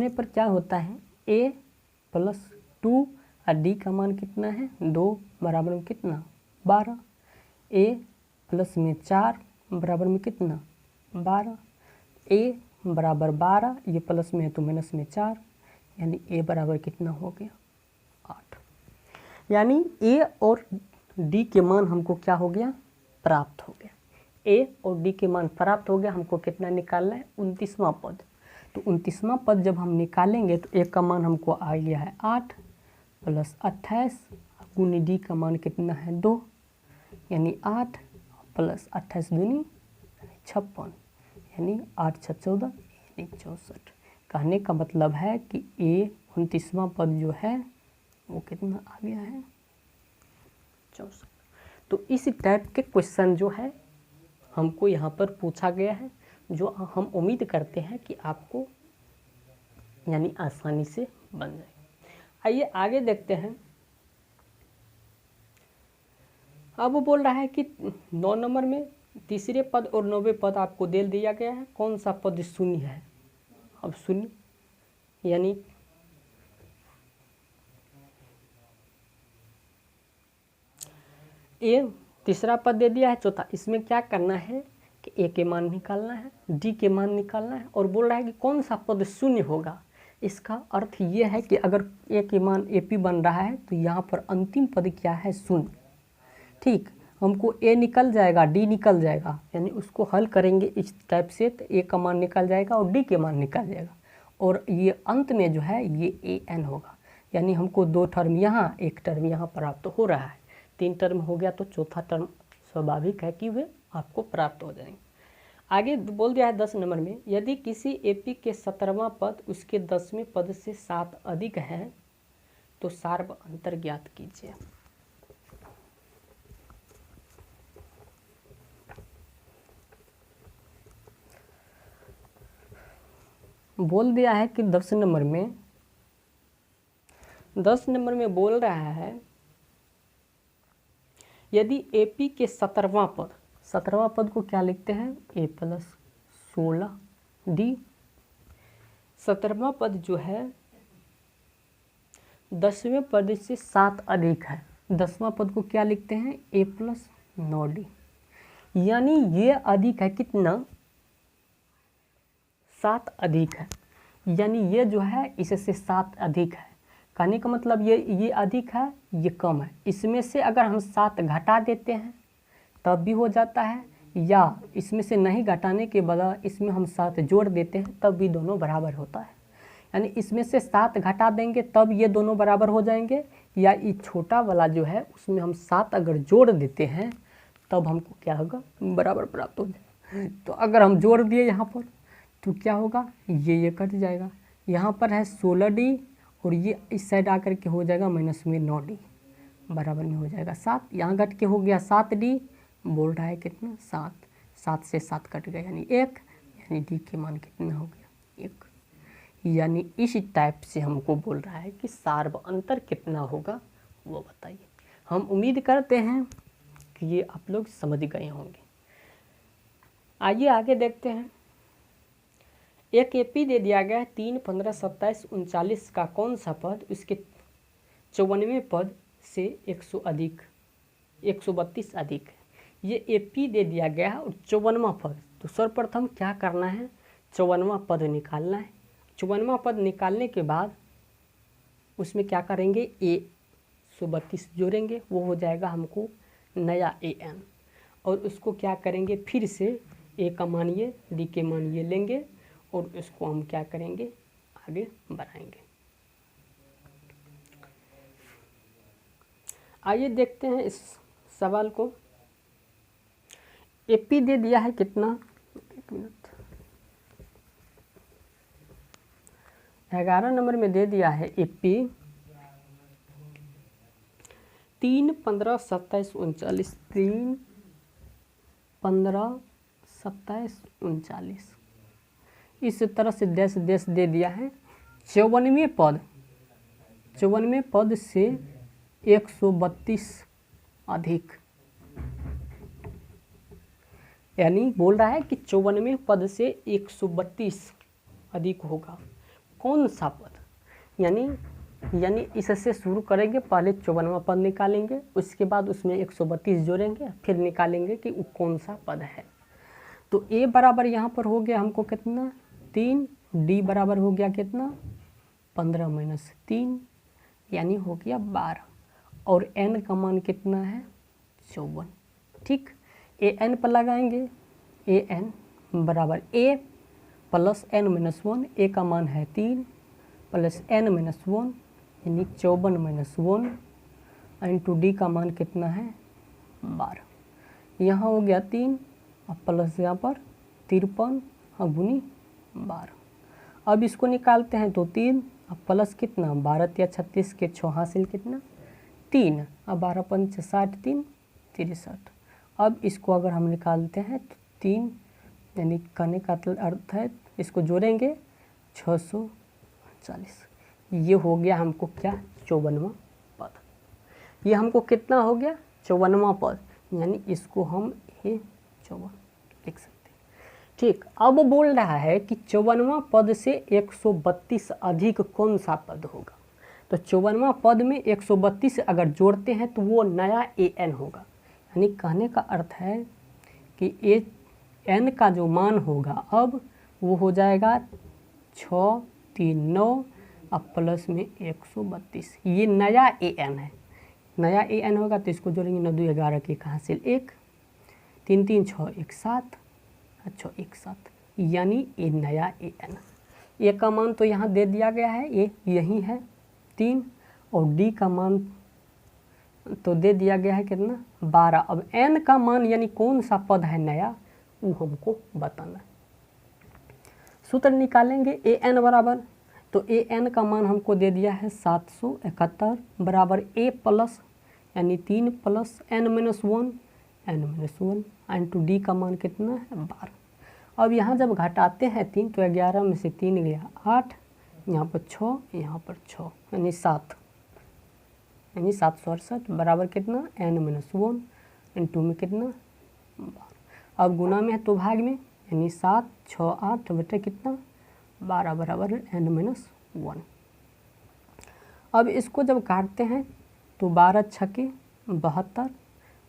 पर क्या होता है, a प्लस 2 और डी का मान कितना है 2 बराबर में कितना 12, a प्लस में 4 बराबर में कितना 12, a बराबर 12, ये प्लस में है तो माइनस में 4, यानी a बराबर कितना हो गया 8। यानी a और d के मान हमको क्या हो गया प्राप्त हो गया, a और d के मान प्राप्त हो गया। हमको कितना निकालना है 29वां पद। तो 29वां पद जब हम निकालेंगे तो a का मान हमको आ गया है 8 प्लस 28 गुनी d का मान कितना है 2, यानी 8 प्लस 28 दूनी 56, यानी 8 6 14 यानी 64। कहने का मतलब है कि a 29वां पद जो है वो कितना आ गया है 64। तो इस टाइप के क्वेश्चन जो है हमको यहाँ पर पूछा गया है, जो हम उम्मीद करते हैं कि आपको यानी आसानी से बन जाए। आइए आगे देखते हैं। अब वो बोल रहा है कि 9 नंबर में तीसरे पद और 9वें पद आपको दे दिया गया है, कौन सा पद शून्य है। अब शून्य यानी ए तीसरा पद दे दिया है, चौथा, इसमें क्या करना है कि ए के मान निकालना है, डी के मान निकालना है, और बोल रहा है कि कौन सा पद शून्य होगा। इसका अर्थ ये है कि अगर ए के मान AP बन रहा है तो यहाँ पर अंतिम पद क्या है शून्य। ठीक, हमको ए निकल जाएगा डी निकल जाएगा, यानी उसको हल करेंगे इस टाइप से तो ए का मान निकल जाएगा और डी के मान निकल जाएगा, और ये अंत में जो है ये AN होगा। यानी हमको 2 टर्म यहाँ 1 टर्म यहाँ प्राप्त हो रहा है, 3 टर्म हो गया तो चौथा टर्म स्वाभाविक है कि वे आपको प्राप्त हो जाएंगे। आगे बोल दिया है 10 नंबर में, यदि किसी AP के 17वां पद उसके 10वें पद से 7 अधिक है तो सार्व अंतर ज्ञात कीजिए। बोल दिया है कि 10 नंबर में बोल रहा है यदि AP के 17वां पद को क्या लिखते हैं A प्लस 16D। 17वां पद जो है 10वें पद से 7 अधिक है, 10वां पद को क्या लिखते हैं A प्लस 9D। यानी ये अधिक है कितना 7 अधिक है, यानी ये जो है इससे 7 अधिक है। कहने का मतलब ये अधिक है ये कम है। इसमें से अगर हम 7 घटा देते हैं तब भी हो जाता है, या इसमें से नहीं घटाने के बजाय इसमें हम 7 जोड़ देते हैं तब भी दोनों बराबर होता है। यानी इसमें से 7 घटा देंगे तब ये दोनों बराबर हो जाएंगे, या ये छोटा वाला जो है उसमें हम 7 अगर जोड़ देते हैं तब हमको क्या होगा बराबर प्राप्त हो जाए। तो अगर हम जोड़ दिए यहाँ पर तो क्या होगा ये कट जाएगा, यहाँ पर है 16D और ये इस साइड आकर के हो जाएगा माइनस में 9D, बराबर में हो जाएगा 7। यहाँ घट के हो गया 7D, बोल रहा है कितना 7, 7 से 7 कट गया यानी 1, यानी D के मान कितना हो गया 1। यानी इस टाइप से हमको बोल रहा है कि सार्व अंतर कितना होगा वो बताइए। हम उम्मीद करते हैं कि ये आप लोग समझ गए होंगे। आइए आगे देखते हैं। एक AP दे दिया गया है 3, 15, 27, 39 का कौन सा पद उसके 54वें पद से 132 अधिक है। ये AP दे दिया गया है और 54वां पद, तो सर्वप्रथम क्या करना है 54वां पद निकालना है। 54वां पद निकालने के बाद उसमें क्या करेंगे 132 जोड़ेंगे, वो हो जाएगा हमको नया AN, और उसको क्या करेंगे फिर से A का मान ये D के मान ये लेंगे और इसको हम क्या करेंगे आगे बढ़ाएंगे। आइए देखते हैं इस सवाल को। AP दे दिया है कितना, 11 नंबर में दे दिया है AP 3, 15, 27, 39, 3, 15, 27, 39 इस तरह से देश दे दिया है। 54वें पद से 132 अधिक, यानी बोल रहा है कि 54वें पद से 132 अधिक होगा कौन सा पद। यानी इससे शुरू करेंगे, पहले 54वां पद निकालेंगे, उसके बाद उसमें 132 जोड़ेंगे, फिर निकालेंगे कि वो कौन सा पद है। तो a बराबर यहाँ पर हो गया हमको कितना 3, d बराबर हो गया कितना 15 माइनस 3 यानी हो गया 12, और n का मान कितना है 54। ठीक, an पर लगाएंगे, an बराबर a plus n minus 1, a का मान है 3 प्लस n माइनस 1 यानी 54 माइनस 1 इंटू डी का मान कितना है 12। यहाँ हो गया 3 और प्लस यहाँ पर 53 और गुनी 12। अब इसको निकालते हैं तो 3 और प्लस कितना 12 या 36 के 6 हासिल कितना 3 और 12 पंच 60 3 63। अब इसको अगर हम निकालते हैं तो 3 यानी कहने का अर्थ है इसको जोड़ेंगे 640। ये हो गया हमको क्या 54वां पद। ये हमको कितना हो गया 54वां पद, यानी इसको हम ये 54 लिख सकते हैं। ठीक, अब बोल रहा है कि 54वां पद से 132 अधिक कौन सा पद होगा। तो 54वां पद में 132 अगर जोड़ते हैं तो वो नया an होगा। यानी कहने का अर्थ है कि an का जो मान होगा अब वो हो जाएगा 6 3 9 अब प्लस में 132। ये नया an है, नया an होगा तो इसको जोड़ेंगे 9 2 11 के कहाँ से 1 3 3 6 1 7 अच्छा 1 7 यानी ये नया an। ए का मान तो यहाँ दे दिया गया है, ये यही है 3 और डी का मान तो दे दिया गया है कितना 12। अब n का मान यानी कौन सा पद है नया वो हमको बताना है। सूत्र निकालेंगे an बराबर, तो an का मान हमको दे दिया है 771 बराबर a प्लस यानी 3 plus n minus 1 into D का मान कितना है 12। अब यहाँ जब घटाते हैं 3 तो 11 में से 3 गया 8, यहाँ पर 6 यहाँ पर 6 यानी 7 यानी 768 बराबर कितना n माइनस 1 इंटू में कितना 12। अब गुना में है तो भाग में यानी 7 6 8 बटे कितना 12 बराबर n माइनस 1। अब इसको जब काटते हैं तो 12 छके 72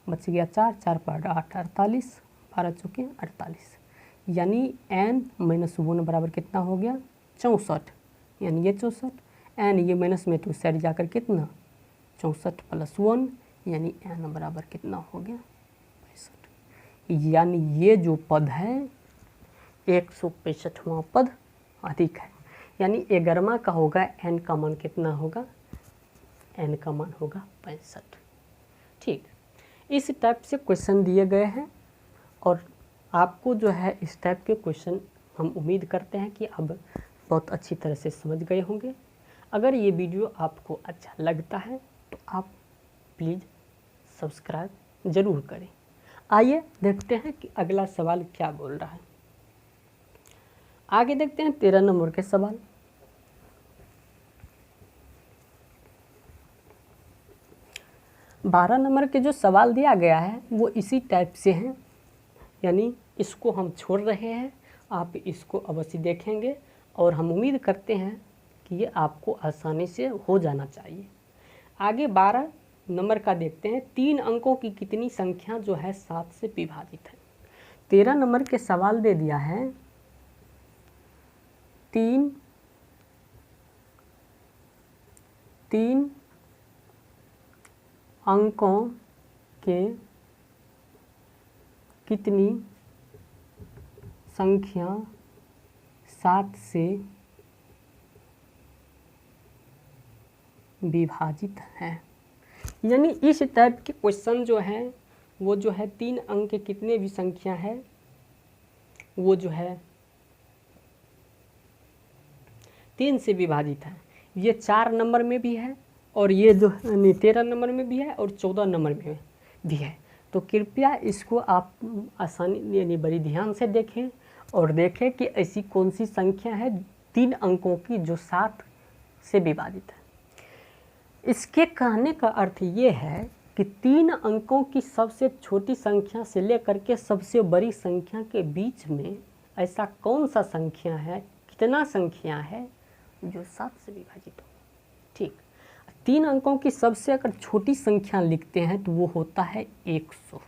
बच गया 4 4 पर 8 48 12 चौके 48 यानी n माइनस 1 बराबर कितना हो गया 64 यानी ये 64 n ये माइनस में तो साइड जाकर कितना 64 प्लस 1 यानी n बराबर कितना हो गया 65। यानी ये जो पद है 165वां पद अधिक है, यानी 11वां का होगा n का मान कितना होगा n का मान होगा 65। ठीक, इस टाइप से क्वेश्चन दिए गए हैं और आपको जो है इस टाइप के क्वेश्चन हम उम्मीद करते हैं कि अब बहुत अच्छी तरह से समझ गए होंगे। अगर ये वीडियो आपको अच्छा लगता है तो आप प्लीज़ सब्सक्राइब ज़रूर करें। आइए देखते हैं कि अगला सवाल क्या बोल रहा है। आगे देखते हैं 13 नंबर के सवाल। बारह नंबर के जो सवाल दिया गया है वो इसी टाइप से हैं, यानी इसको हम छोड़ रहे हैं, आप इसको अवश्य देखेंगे और हम उम्मीद करते हैं कि ये आपको आसानी से हो जाना चाहिए। आगे 12 नंबर का देखते हैं, 3 अंकों की कितनी संख्या जो है 7 से विभाजित है। 13 नंबर के सवाल दे दिया है 3 अंकों के कितनी संख्या 7 से विभाजित है। यानी इस टाइप के क्वेश्चन जो है वो जो है 3 अंक के कितने भी संख्या है वो जो है 3 से विभाजित है। ये 4 नंबर में भी है और ये जो 13 नंबर में भी है और 14 नंबर में भी है। तो कृपया इसको आप आसानी यानी बड़ी ध्यान से देखें और देखें कि ऐसी कौन सी संख्या है 3 अंकों की जो 7 से विभाजित है। इसके कहने का अर्थ ये है कि 3 अंकों की सबसे छोटी संख्या से लेकर के सबसे बड़ी संख्या के बीच में ऐसा कौन सा संख्या है, कितना संख्या है जो 7 से विभाजित हो। ठीक, 3 अंकों की सबसे अगर छोटी संख्या लिखते हैं तो वो होता है 100,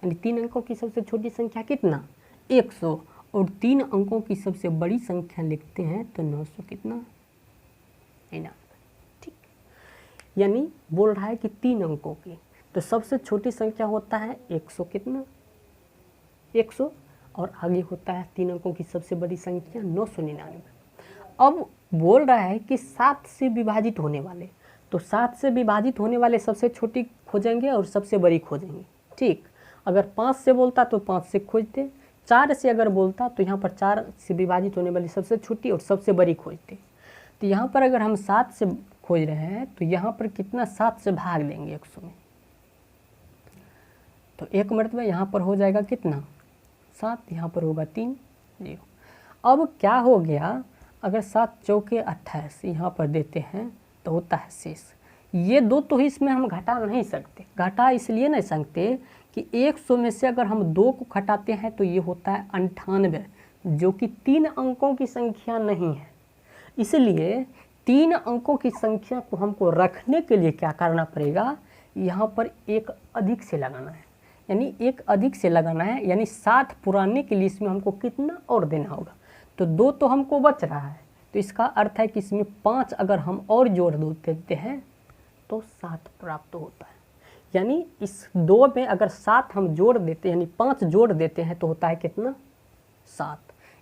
यानी 3 अंकों की सबसे छोटी संख्या कितना 100, और 3 अंकों की सबसे बड़ी संख्या लिखते हैं तो 900 कितना 99। ठीक, यानी बोल रहा है कि 3 अंकों की तो सबसे छोटी संख्या होता है 100 कितना 100, और आगे होता है 3 अंकों की सबसे बड़ी संख्या 999। अब बोल रहा है कि 7 से विभाजित होने वाले, तो 7 से विभाजित होने वाले सबसे छोटी खोजेंगे और सबसे बड़ी खोजेंगे। ठीक, अगर 5 से बोलता तो 5 से खोजते, 4 से अगर बोलता तो यहाँ पर 4 से विभाजित होने वाली सबसे छोटी और सबसे बड़ी खोजते। तो यहाँ पर अगर हम 7 से खोज रहे हैं तो यहाँ पर कितना 7 से भाग देंगे 100 में, तो एक मरतबा यहाँ पर हो जाएगा कितना 7, यहाँ पर होगा 3 0। अब क्या हो गया, अगर 7 चौके 28 यहाँ पर देते हैं तो होता है शेष। ये 2 तो इसमें हम घटा नहीं सकते, घटा इसलिए नहीं सकते कि 100 में से अगर हम 2 को घटाते हैं तो ये होता है 98, जो कि 3 अंकों की संख्या नहीं है। इसलिए 3 अंकों की संख्या को हमको रखने के लिए क्या करना पड़ेगा, यहाँ पर एक अधिक से लगाना है, यानी एक अधिक से लगाना है, यानी 7 पुराने के लिए इसमें हमको कितना और देना होगा। तो 2 तो हमको बच रहा है, तो इसका अर्थ है कि इसमें 5 अगर हम और जोड़ देते हैं तो 7 प्राप्त होता है। यानी इस 2 में अगर 7 हम जोड़ देते हैं, यानी 5 जोड़ देते हैं तो होता है कितना 7।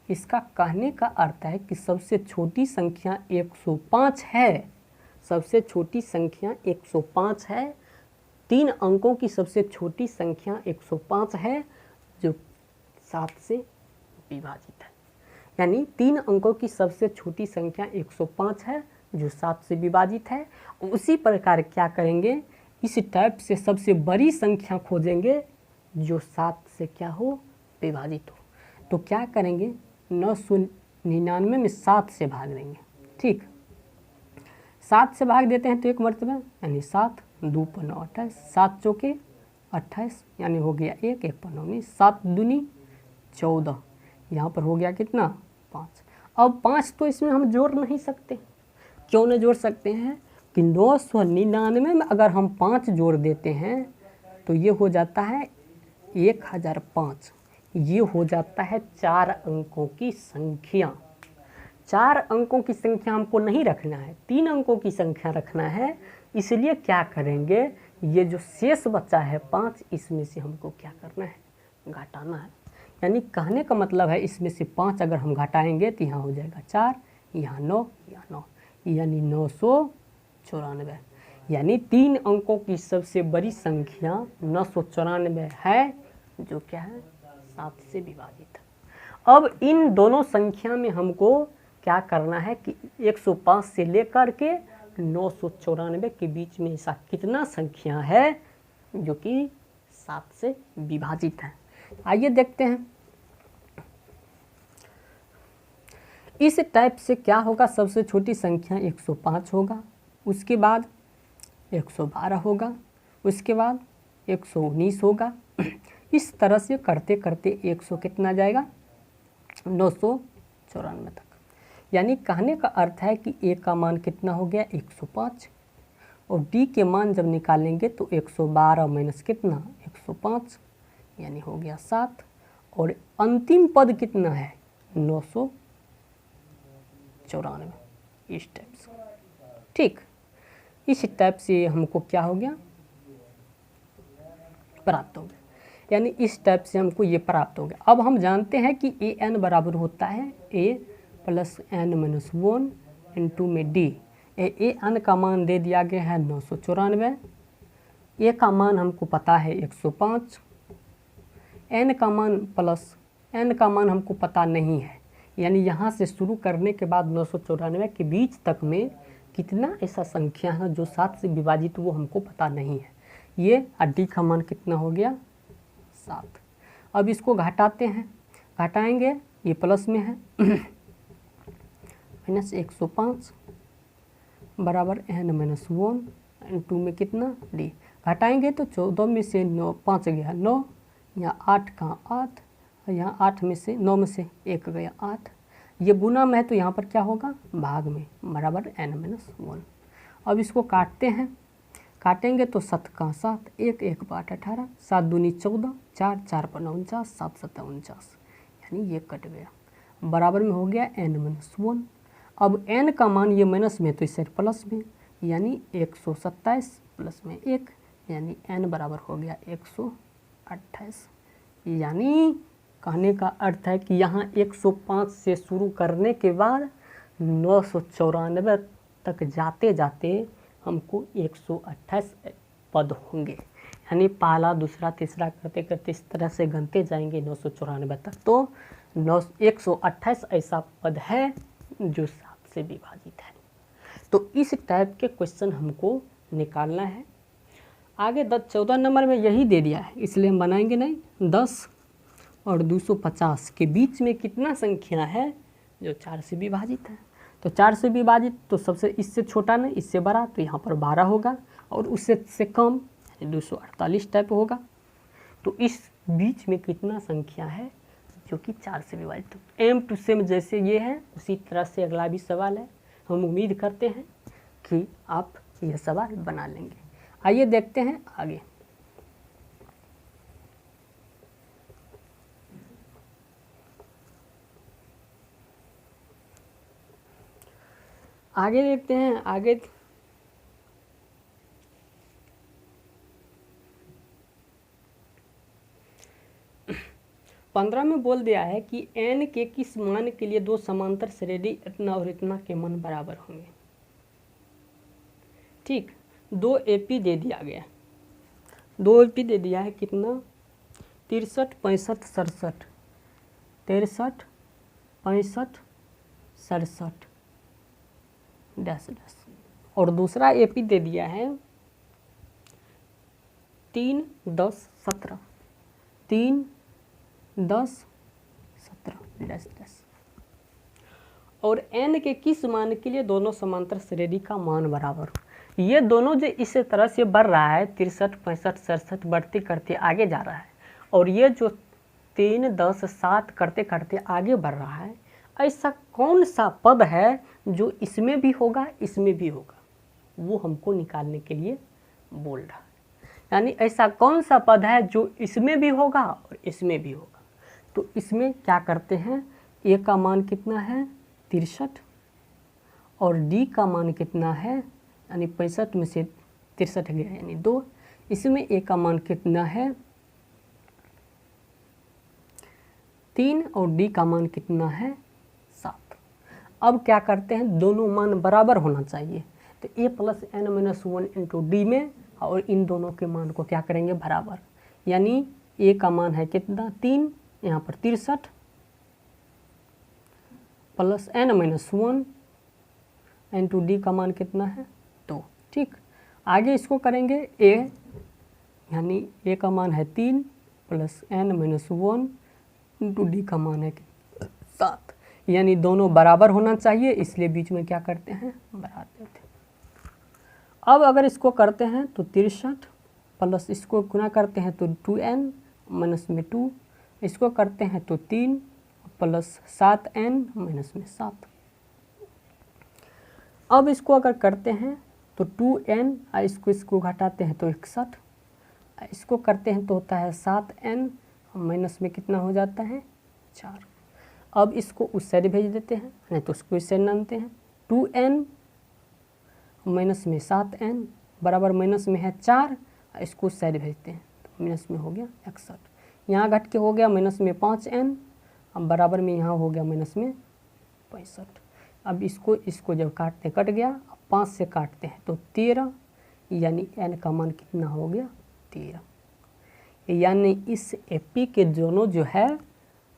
इसका कहने का अर्थ है कि सबसे छोटी संख्या 105 है, सबसे छोटी संख्या 105 है, 3 अंकों की सबसे छोटी संख्या 105 है जो 7 से विभाजित है। यानी 3 अंकों की सबसे छोटी संख्या 105 है जो 7 से विभाजित है। उसी प्रकार क्या करेंगे, इस टाइप से सबसे बड़ी संख्या खोजेंगे जो 7 से क्या हो विभाजित हो। तो क्या करेंगे 999 में 7 से भाग देंगे। ठीक, 7 से भाग देते हैं तो एक मरतबा, यानी 7 2 पर 9 28, 7 चौके 28, यानी हो गया 1 1 पर 9 19, 7 दूनी 14, यहाँ पर हो गया कितना 5। अब 5 तो इसमें हम जोड़ नहीं सकते, क्यों नहीं जोड़ सकते हैं कि 999 में अगर हम 5 जोड़ देते हैं तो ये हो जाता है 1005, ये हो जाता है 4 अंकों की संख्या। 4 अंकों की संख्या हमको नहीं रखना है, 3 अंकों की संख्या रखना है। इसलिए क्या करेंगे, ये जो शेष बचा है 5, इसमें से हमको क्या करना है घटाना है। यानी कहने का मतलब है इसमें से 5 अगर हम घटाएंगे तो यहाँ हो जाएगा 4, यहाँ 9, यहाँ 9, यानी 994। यानी 3 अंकों की सबसे बड़ी संख्या 994 है जो क्या है 7 से विभाजित है। अब इन दोनों संख्या में हमको क्या करना है कि 105 से लेकर के 994 के बीच में ऐसा कितना संख्या है जो कि 7 से विभाजित है। आइए देखते हैं इस टाइप से क्या होगा। सबसे छोटी संख्या 105 होगा, उसके बाद 112 होगा, उसके बाद 119 होगा। इस तरह से करते करते 100 कितना जाएगा 994 तक। यानी कहने का अर्थ है कि ए का मान कितना हो गया 105, और डी के मान जब निकालेंगे तो 112 माइनस कितना 105, यानी हो गया 7, और अंतिम पद कितना है 994। इस टाइप से, ठीक, इस टाइप से हमको क्या हो गया प्राप्त हो गया, यानी इस टाइप से हमको ये प्राप्त हो गया। अब हम जानते हैं कि ए एन बराबर होता है ए प्लस एन माइनस 1 इंटू में डी। ए एन का मान दे दिया गया है 994, ए का मान हमको पता है 105, एन का मान प्लस एन का मान हमको पता नहीं है, यानी यहाँ से शुरू करने के बाद 994 के बीच तक में कितना ऐसा संख्या है जो 7 से विभाजित वो हमको पता नहीं है। ये डी का मान कितना हो गया 7। अब इसको घटाते हैं, घटाएंगे ये प्लस में है माइनस 105 बराबर एन माइनस 1 इंटू में कितना डी। घटाएंगे तो 14 में से 9 5 गया 9, यहाँ 8 का 8, यहाँ 8 में से 9 में से 1 गया 8। ये गुना में है तो यहाँ पर क्या होगा, भाग में, बराबर n-1। अब इसको काटते हैं, काटेंगे तो 7 का 7, 1 1 8 18, 7 दूनी 14, 4 4 पर 49, 7 7 49, यानी ये कट गया, बराबर में हो गया n-1। अब n का मान ये माइनस में तो इस साइड प्लस में, यानी 127 प्लस में 1, यानी n बराबर हो गया 128। यानी कहने का अर्थ है कि यहाँ 105 से शुरू करने के बाद 994 तक जाते जाते हमको 128 पद होंगे। यानी पहला दूसरा तीसरा करते करते इस तरह से गनते जाएंगे 994 तक, तो 128 ऐसा पद है जो 7 से विभाजित है। तो इस टाइप के क्वेश्चन हमको निकालना है। आगे 14 नंबर में यही दे दिया है, इसलिए हम बनाएंगे नहीं। 10 और 250 के बीच में कितना संख्या है जो 4 से विभाजित है। तो 4 से विभाजित तो सबसे इससे छोटा नहीं इससे बड़ा, तो यहाँ पर 12 होगा, और उससे कम 248 टाइप होगा। तो इस बीच में कितना संख्या है जो कि 4 से विभाजित। तो एम टू सेम जैसे ये है उसी तरह से अगला भी सवाल है। हम उम्मीद करते हैं कि आप यह सवाल बना लेंगे। आइए देखते हैं आगे। आगे देखते हैं। आगे 15 में बोल दिया है कि n के किस मान के लिए दो समांतर श्रेणी इतना और इतना के मान बराबर होंगे। ठीक, 2 AP दे दिया गया, 2 AP दे दिया है कितना, 63 65 67, 63 65 67 डैश डैश, और दूसरा AP दे दिया है 3 10 17, 3 10 17 डैश डैश। और n के किस मान के लिए दोनों समांतर श्रेणी का मान बराबर हो। ये दोनों जो इस तरह से बढ़ रहा है 63 65 67 बढ़ते करते आगे जा रहा है, और ये जो 3 10 7 करते करते आगे बढ़ रहा है, ऐसा कौन सा पद है जो इसमें भी होगा इसमें भी होगा, वो हमको निकालने के लिए बोल रहा है। यानी ऐसा कौन सा पद है जो इसमें भी होगा और इसमें भी होगा। तो इसमें क्या करते हैं, ए का मान कितना है 63, और डी का मान कितना है, यानी 65 में से 63 गया यानी 2। इसमें ए का मान कितना है 3, और डी का मान कितना है 7। अब क्या करते हैं, दोनों मान बराबर होना चाहिए, तो A plus n minus 1 into D में, और इन दोनों के मान को क्या करेंगे बराबर। यानी ए का मान है कितना 3, यहाँ पर 63 plus n minus 1 into D का मान कितना है 2। ठीक, आगे इसको करेंगे ए, यानी ए का मान है 3 plus n minus 1 into D का मान है 7, यानी दोनों बराबर होना चाहिए, इसलिए बीच में क्या करते हैं बढ़ा देते हैं। अब अगर इसको करते हैं तो 63 प्लस इसको गुना करते हैं तो 2n माइनस में 2, इसको करते हैं तो 3 प्लस 7n माइनस में 7। अब इसको अगर करते हैं तो 2n, इसको घटाते हैं तो 61, इसको करते हैं तो होता है 7n माइनस में कितना हो जाता है 4। अब इसको उस साइड भेज देते हैं, नहीं तो उसको इस साइड नामते हैं। 2n माइनस में 7n बराबर माइनस में है 4, इसको उस साइड भेजते हैं तो माइनस में हो गया 61। यहाँ घट के हो गया माइनस में 5n, अब बराबर में यहाँ हो गया माइनस में 65। अब इसको जब काटते कट गया, 5 से काटते हैं तो 13, यानी n का मान कितना हो गया 13। यानी इस एपी के दोनों जो है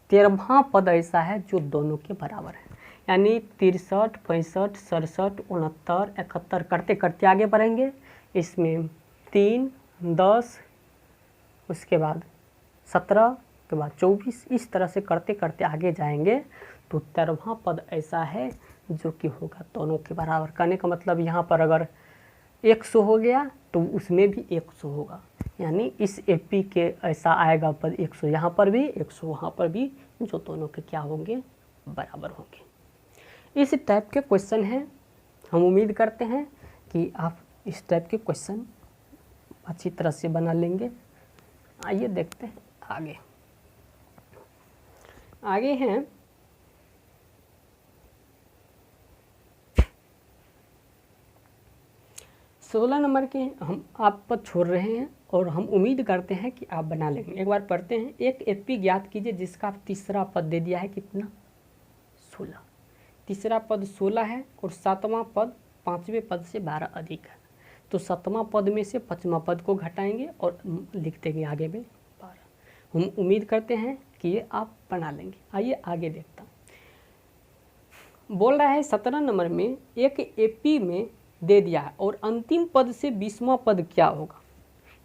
13वां पद ऐसा है जो दोनों के बराबर है। यानी 63 65 67 69 71 करते करते आगे बढ़ेंगे। इसमें 3 10 उसके बाद 17 के बाद 24, इस तरह से करते करते आगे जाएंगे तो 13वां पद ऐसा है जो कि होगा दोनों के बराबर। कहने का मतलब यहाँ पर अगर 100 हो गया तो उसमें भी 100 होगा, यानी इस एपी के ऐसा आएगा पद 100, यहाँ पर भी 100 वहाँ पर भी, जो दोनों के क्या होंगे, बराबर होंगे। इस टाइप के क्वेश्चन हैं। हम उम्मीद करते हैं कि आप इस टाइप के क्वेश्चन अच्छी तरह से बना लेंगे। आइए देखते हैं आगे। आगे हैं 16 नंबर के, हम आप पर छोड़ रहे हैं और हम उम्मीद करते हैं कि आप बना लेंगे। एक बार पढ़ते हैं। एक एपी ज्ञात कीजिए जिसका तीसरा पद दे दिया है कितना, 16। तीसरा पद 16 है और सातवां पद पाँचवें पद से 12 अधिक है, तो सातवां पद में से पाँचवां पद को घटाएंगे और लिख देंगे आगे में 12। हम उम्मीद करते हैं कि ये आप बना लेंगे। आइए आगे देखता हूँ। बोल रहा है 17 नंबर में एक एपी में दे दिया है और अंतिम पद से 20वां पद क्या होगा।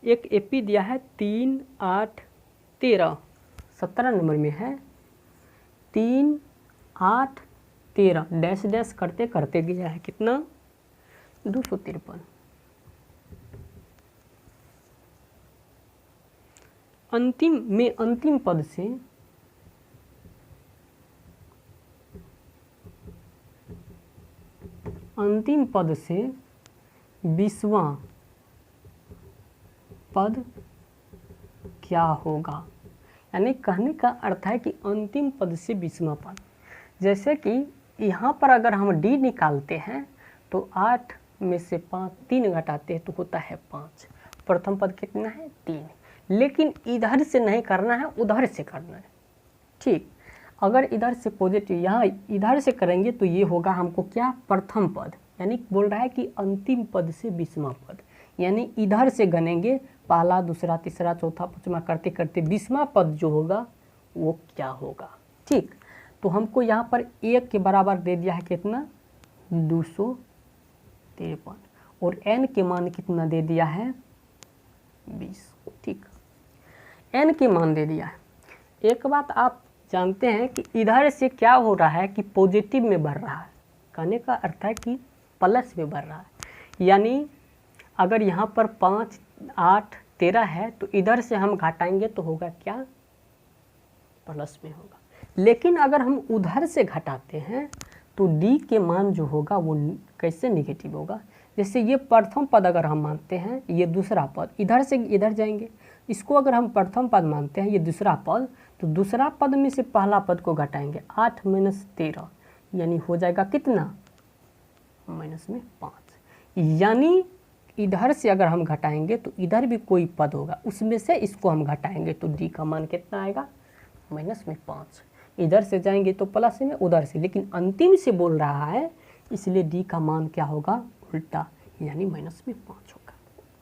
एक एपी दिया है 3, 8, 13। 17 नंबर में है 3, 8, 13, डैश डैश करते करते गया है कितना, 253। अंतिम पद से अंतिम पद से 20वां पद क्या होगा। यानी कहने का अर्थ है कि अंतिम पद से 20वां पद, जैसे कि यहाँ पर अगर हम डी निकालते हैं तो 8 में से 3 घटाते हैं तो होता है 5। प्रथम पद कितना है, 3। लेकिन इधर से नहीं करना है, उधर से करना है। ठीक, अगर इधर से पॉजिटिव यहाँ इधर से करेंगे तो ये होगा हमको क्या, प्रथम पद। यानी बोल रहा है कि अंतिम पद से 20वां पद, यानी इधर से गनेंगे पहला, दूसरा, तीसरा, चौथा, पाँचवां करते करते 20वां पद जो होगा वो क्या होगा। ठीक, तो हमको यहाँ पर 1 के बराबर दे दिया है कितना, 253, और n के मान कितना दे दिया है, 20। ठीक, n के मान दे दिया है। एक बात आप जानते हैं कि इधर से क्या हो रहा है कि पॉजिटिव में बढ़ रहा है, कहने का अर्थ है कि प्लस में बढ़ रहा है। यानी अगर यहाँ पर 5, 8, 13 है तो इधर से हम घटाएंगे तो होगा क्या, प्लस में होगा। लेकिन अगर हम उधर से घटाते हैं तो डी के मान जो होगा वो कैसे निगेटिव होगा। जैसे ये प्रथम पद अगर हम मानते हैं, ये दूसरा पद, इधर से इधर जाएंगे। इसको अगर हम प्रथम पद मानते हैं, ये दूसरा पद, तो दूसरा पद में से पहला पद को घटाएंगे, 8 - 13, यानी हो जाएगा कितना, -5। यानी इधर से अगर हम घटाएंगे तो इधर भी कोई पद होगा, उसमें से इसको हम घटाएंगे तो डी का मान कितना आएगा, -5। इधर से जाएंगे तो प्लस में, उधर से, लेकिन अंतिम से बोल रहा है इसलिए डी का मान क्या होगा, उल्टा, यानी -5 होगा।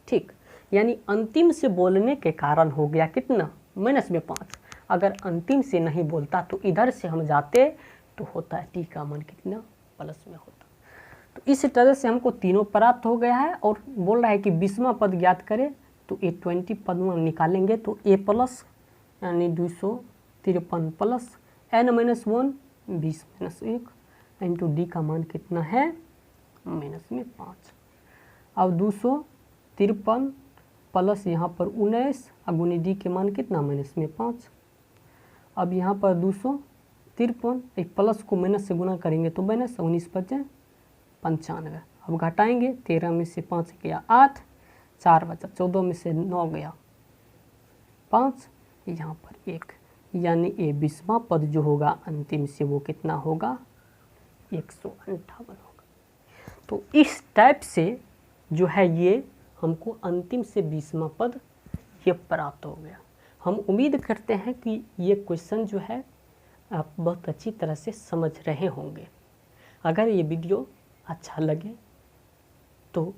ठीक, यानी अंतिम से बोलने के कारण हो गया कितना, -5। अगर अंतिम से नहीं बोलता तो इधर से हम जाते तो होता है डी का मान कितना, प्लस में होता। तो इस तरह से हमको तीनों प्राप्त हो गया है। और बोल रहा है कि 20वां पद ज्ञात करें, तो ये 20 पद में निकालेंगे तो a प्लस यानी 253 प्लस n - 1 20 - 1 इंटू डी का मान कितना है, -5। अब 253 प्लस यहाँ पर 19, अब गुनी डी के मान कितना, -5। अब यहाँ पर 253, एक प्लस को माइनस से गुना करेंगे तो माइनस, 19 × 5 = 95। अब घटाएंगे, 13 में से 5 गया 8, 4 बचा, 14 में से 9 गया 5, यहाँ पर 1, यानी ये 20वां पद जो होगा अंतिम से वो कितना होगा, 158 होगा। तो इस टाइप से जो है ये हमको अंतिम से 20वां पद ये प्राप्त हो गया। हम उम्मीद करते हैं कि ये क्वेश्चन जो है आप बहुत अच्छी तरह से समझ रहे होंगे। अगर ये वीडियो अच्छा लगे तो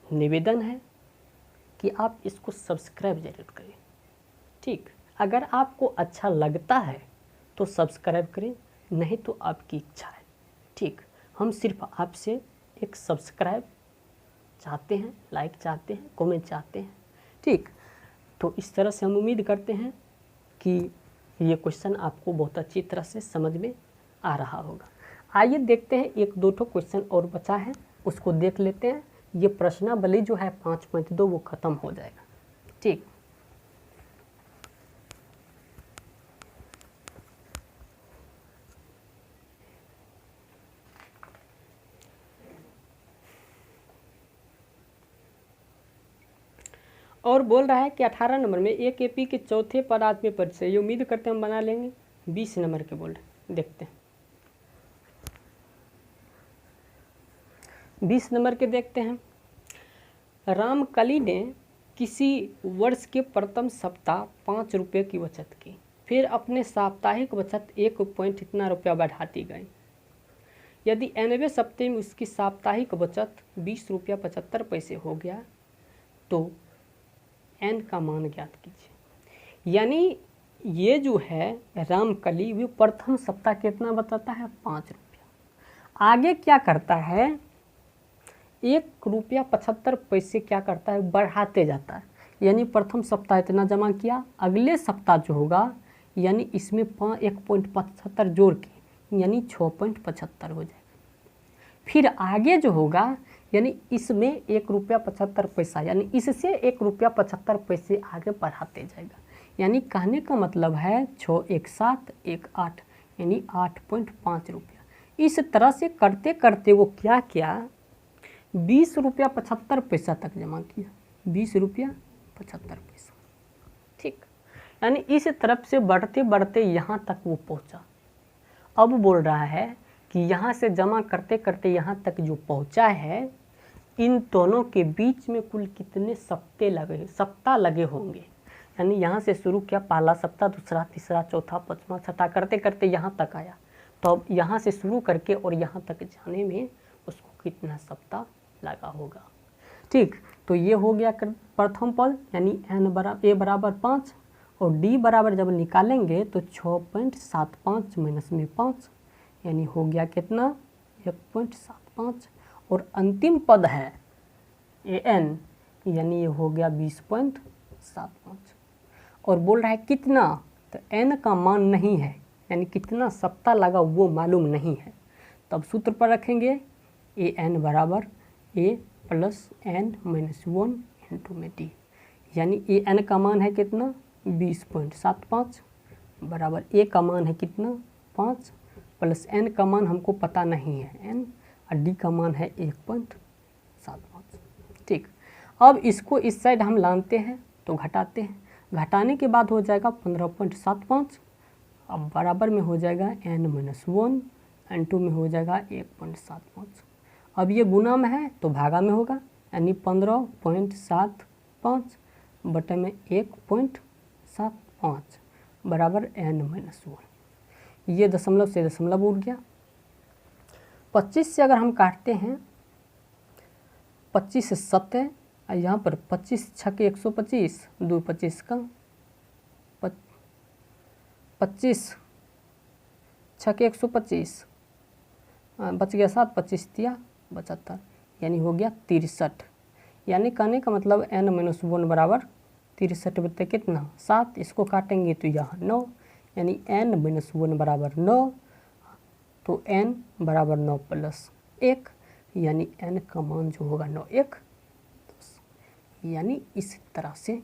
निवेदन है कि आप इसको सब्सक्राइब जरूर करें। ठीक, अगर आपको अच्छा लगता है तो सब्सक्राइब करें, नहीं तो आपकी इच्छा है। ठीक, हम सिर्फ आपसे एक सब्सक्राइब चाहते हैं, लाइक चाहते हैं, कमेंट चाहते हैं। ठीक, तो इस तरह से हम उम्मीद करते हैं कि ये क्वेश्चन आपको बहुत अच्छी तरह से समझ में आ रहा होगा। आइए देखते हैं, 1-2 क्वेश्चन और बचा है, उसको देख लेते हैं, ये प्रश्नावली जो है 5.2 वो खत्म हो जाएगा। ठीक, और बोल रहा है कि 18 नंबर में एक एपी के चौथे पदार्थ में परिचय, ये उम्मीद करते हैं हम बना लेंगे। 20 नंबर के बोल रहे, देखते हैं 20 नंबर के देखते हैं। रामकली ने किसी वर्ष के प्रथम सप्ताह 5 रुपये की बचत की, फिर अपने साप्ताहिक बचत 1 पॉइंट इतना रुपया बढ़ाती गई। यदि 90वें सप्ताह में उसकी साप्ताहिक बचत 20 रुपया 75 पैसे हो गया तो एन का मान ज्ञात कीजिए। यानी ये जो है रामकली वो प्रथम सप्ताह कितना बताता है 5 रुपया। आगे क्या करता है 1 रुपया 75 पैसे क्या करता है बढ़ाते जाता है। यानी प्रथम सप्ताह इतना जमा किया, अगले सप्ताह जो होगा यानी इसमें 1.75 जोड़ के यानी 6.75 हो जाएगा। फिर आगे जो होगा यानी इसमें 1 रुपया 75 पैसा यानी इससे 1 रुपया 75 पैसे आगे बढ़ाते जाएगा। यानी कहने का मतलब है 6 1 7 1 8 यानी 8.5 रुपया। इस तरह से करते करते वो क्या किया 20 रुपया 75 पैसा तक जमा किया, 20 रुपया 75 पैसा। ठीक, यानी इस तरफ से बढ़ते बढ़ते यहाँ तक वो पहुँचा। अब बोल रहा है कि यहाँ से जमा करते करते यहाँ तक जो पहुँचा है इन दोनों के बीच में कुल कितने सप्ताह लगे होंगे। यानी यहाँ से शुरू किया, पहला सप्ताह, दूसरा, तीसरा, चौथा, पांचवा, छठा करते करते यहाँ तक आया। तो अब यहाँ से शुरू करके और यहाँ तक जाने में उसको कितना सप्ताह लगा होगा। ठीक, तो ये हो गया प्रथम पद यानी ए बराबर 5 और डी बराबर जब निकालेंगे तो 6.75 माइनस में 5 यानी हो गया कितना 1.75 और अंतिम पद है ए एन यानी ये हो गया 20.75 और बोल रहा है कितना, तो एन का मान नहीं है यानी कितना सप्ताह लगा वो मालूम नहीं है। तब सूत्र पर रखेंगे ए एन बराबर ए प्लस एन माइनस 1 इंटू में डी। यानी ए एन का मान है कितना 20.75 बराबर ए का मान है कितना 5 प्लस एन का मान हमको पता नहीं है एन और डी का मान है 1.75। ठीक, अब इसको इस साइड हम लानते हैं तो घटाते हैं, घटाने के बाद हो जाएगा 15.75 अब बराबर में हो जाएगा n माइनस 1 n2 में हो जाएगा 1.75। अब ये गुना में है तो भागा में होगा यानी 15.75 बटे में 1.75 बराबर n माइनस 1। ये दशमलव से दशमलव उड़ गया। 25 से अगर हम काटते हैं 25 से 7 और यहाँ पर 25 छके 125 2 25 का 25 छके 125 बच गया 7 25 दिया 75 यानी हो गया 63। यानी कहने का मतलब n माइनस 1 बराबर 63 बटे कितना 7, इसको काटेंगे तो यहाँ 9 यानी n माइनस 1 बराबर 9 तो n बराबर 9 प्लस 1 यानी n का मान जो होगा 9 1 यानी इस तरह से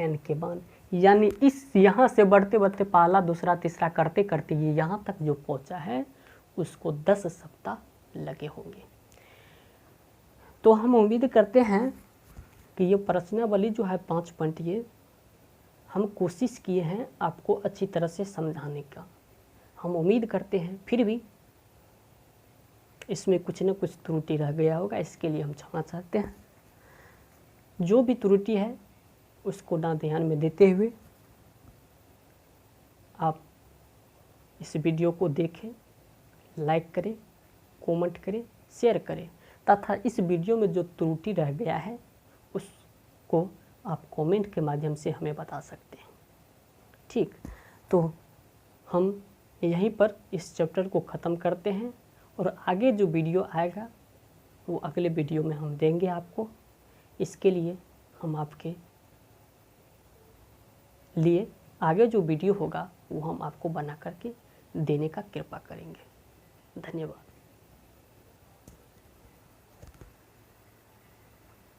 n के मान यानी इस यहाँ से बढ़ते बढ़ते पहला दूसरा तीसरा करते करते ये यहाँ तक जो पहुँचा है उसको 10 सप्ताह लगे होंगे। तो हम उम्मीद करते हैं कि ये प्रश्नावली जो है 5 पॉइंट ये हम कोशिश किए हैं आपको अच्छी तरह से समझाने का। हम उम्मीद करते हैं फिर भी इसमें कुछ न कुछ त्रुटि रह गया होगा, इसके लिए हम क्षमा चाहते हैं। जो भी त्रुटि है उसको ना ध्यान में देते हुए आप इस वीडियो को देखें, लाइक करें, कमेंट करें, शेयर करें तथा इस वीडियो में जो त्रुटि रह गया है उसको आप कमेंट के माध्यम से हमें बता सकते हैं। ठीक, तो हम यहीं पर इस चैप्टर को ख़त्म करते हैं और आगे जो वीडियो आएगा वो अगले वीडियो में हम देंगे आपको। इसके लिए हम आपके लिए आगे जो वीडियो होगा वो हम आपको बना करके देने का कृपा करेंगे। धन्यवाद।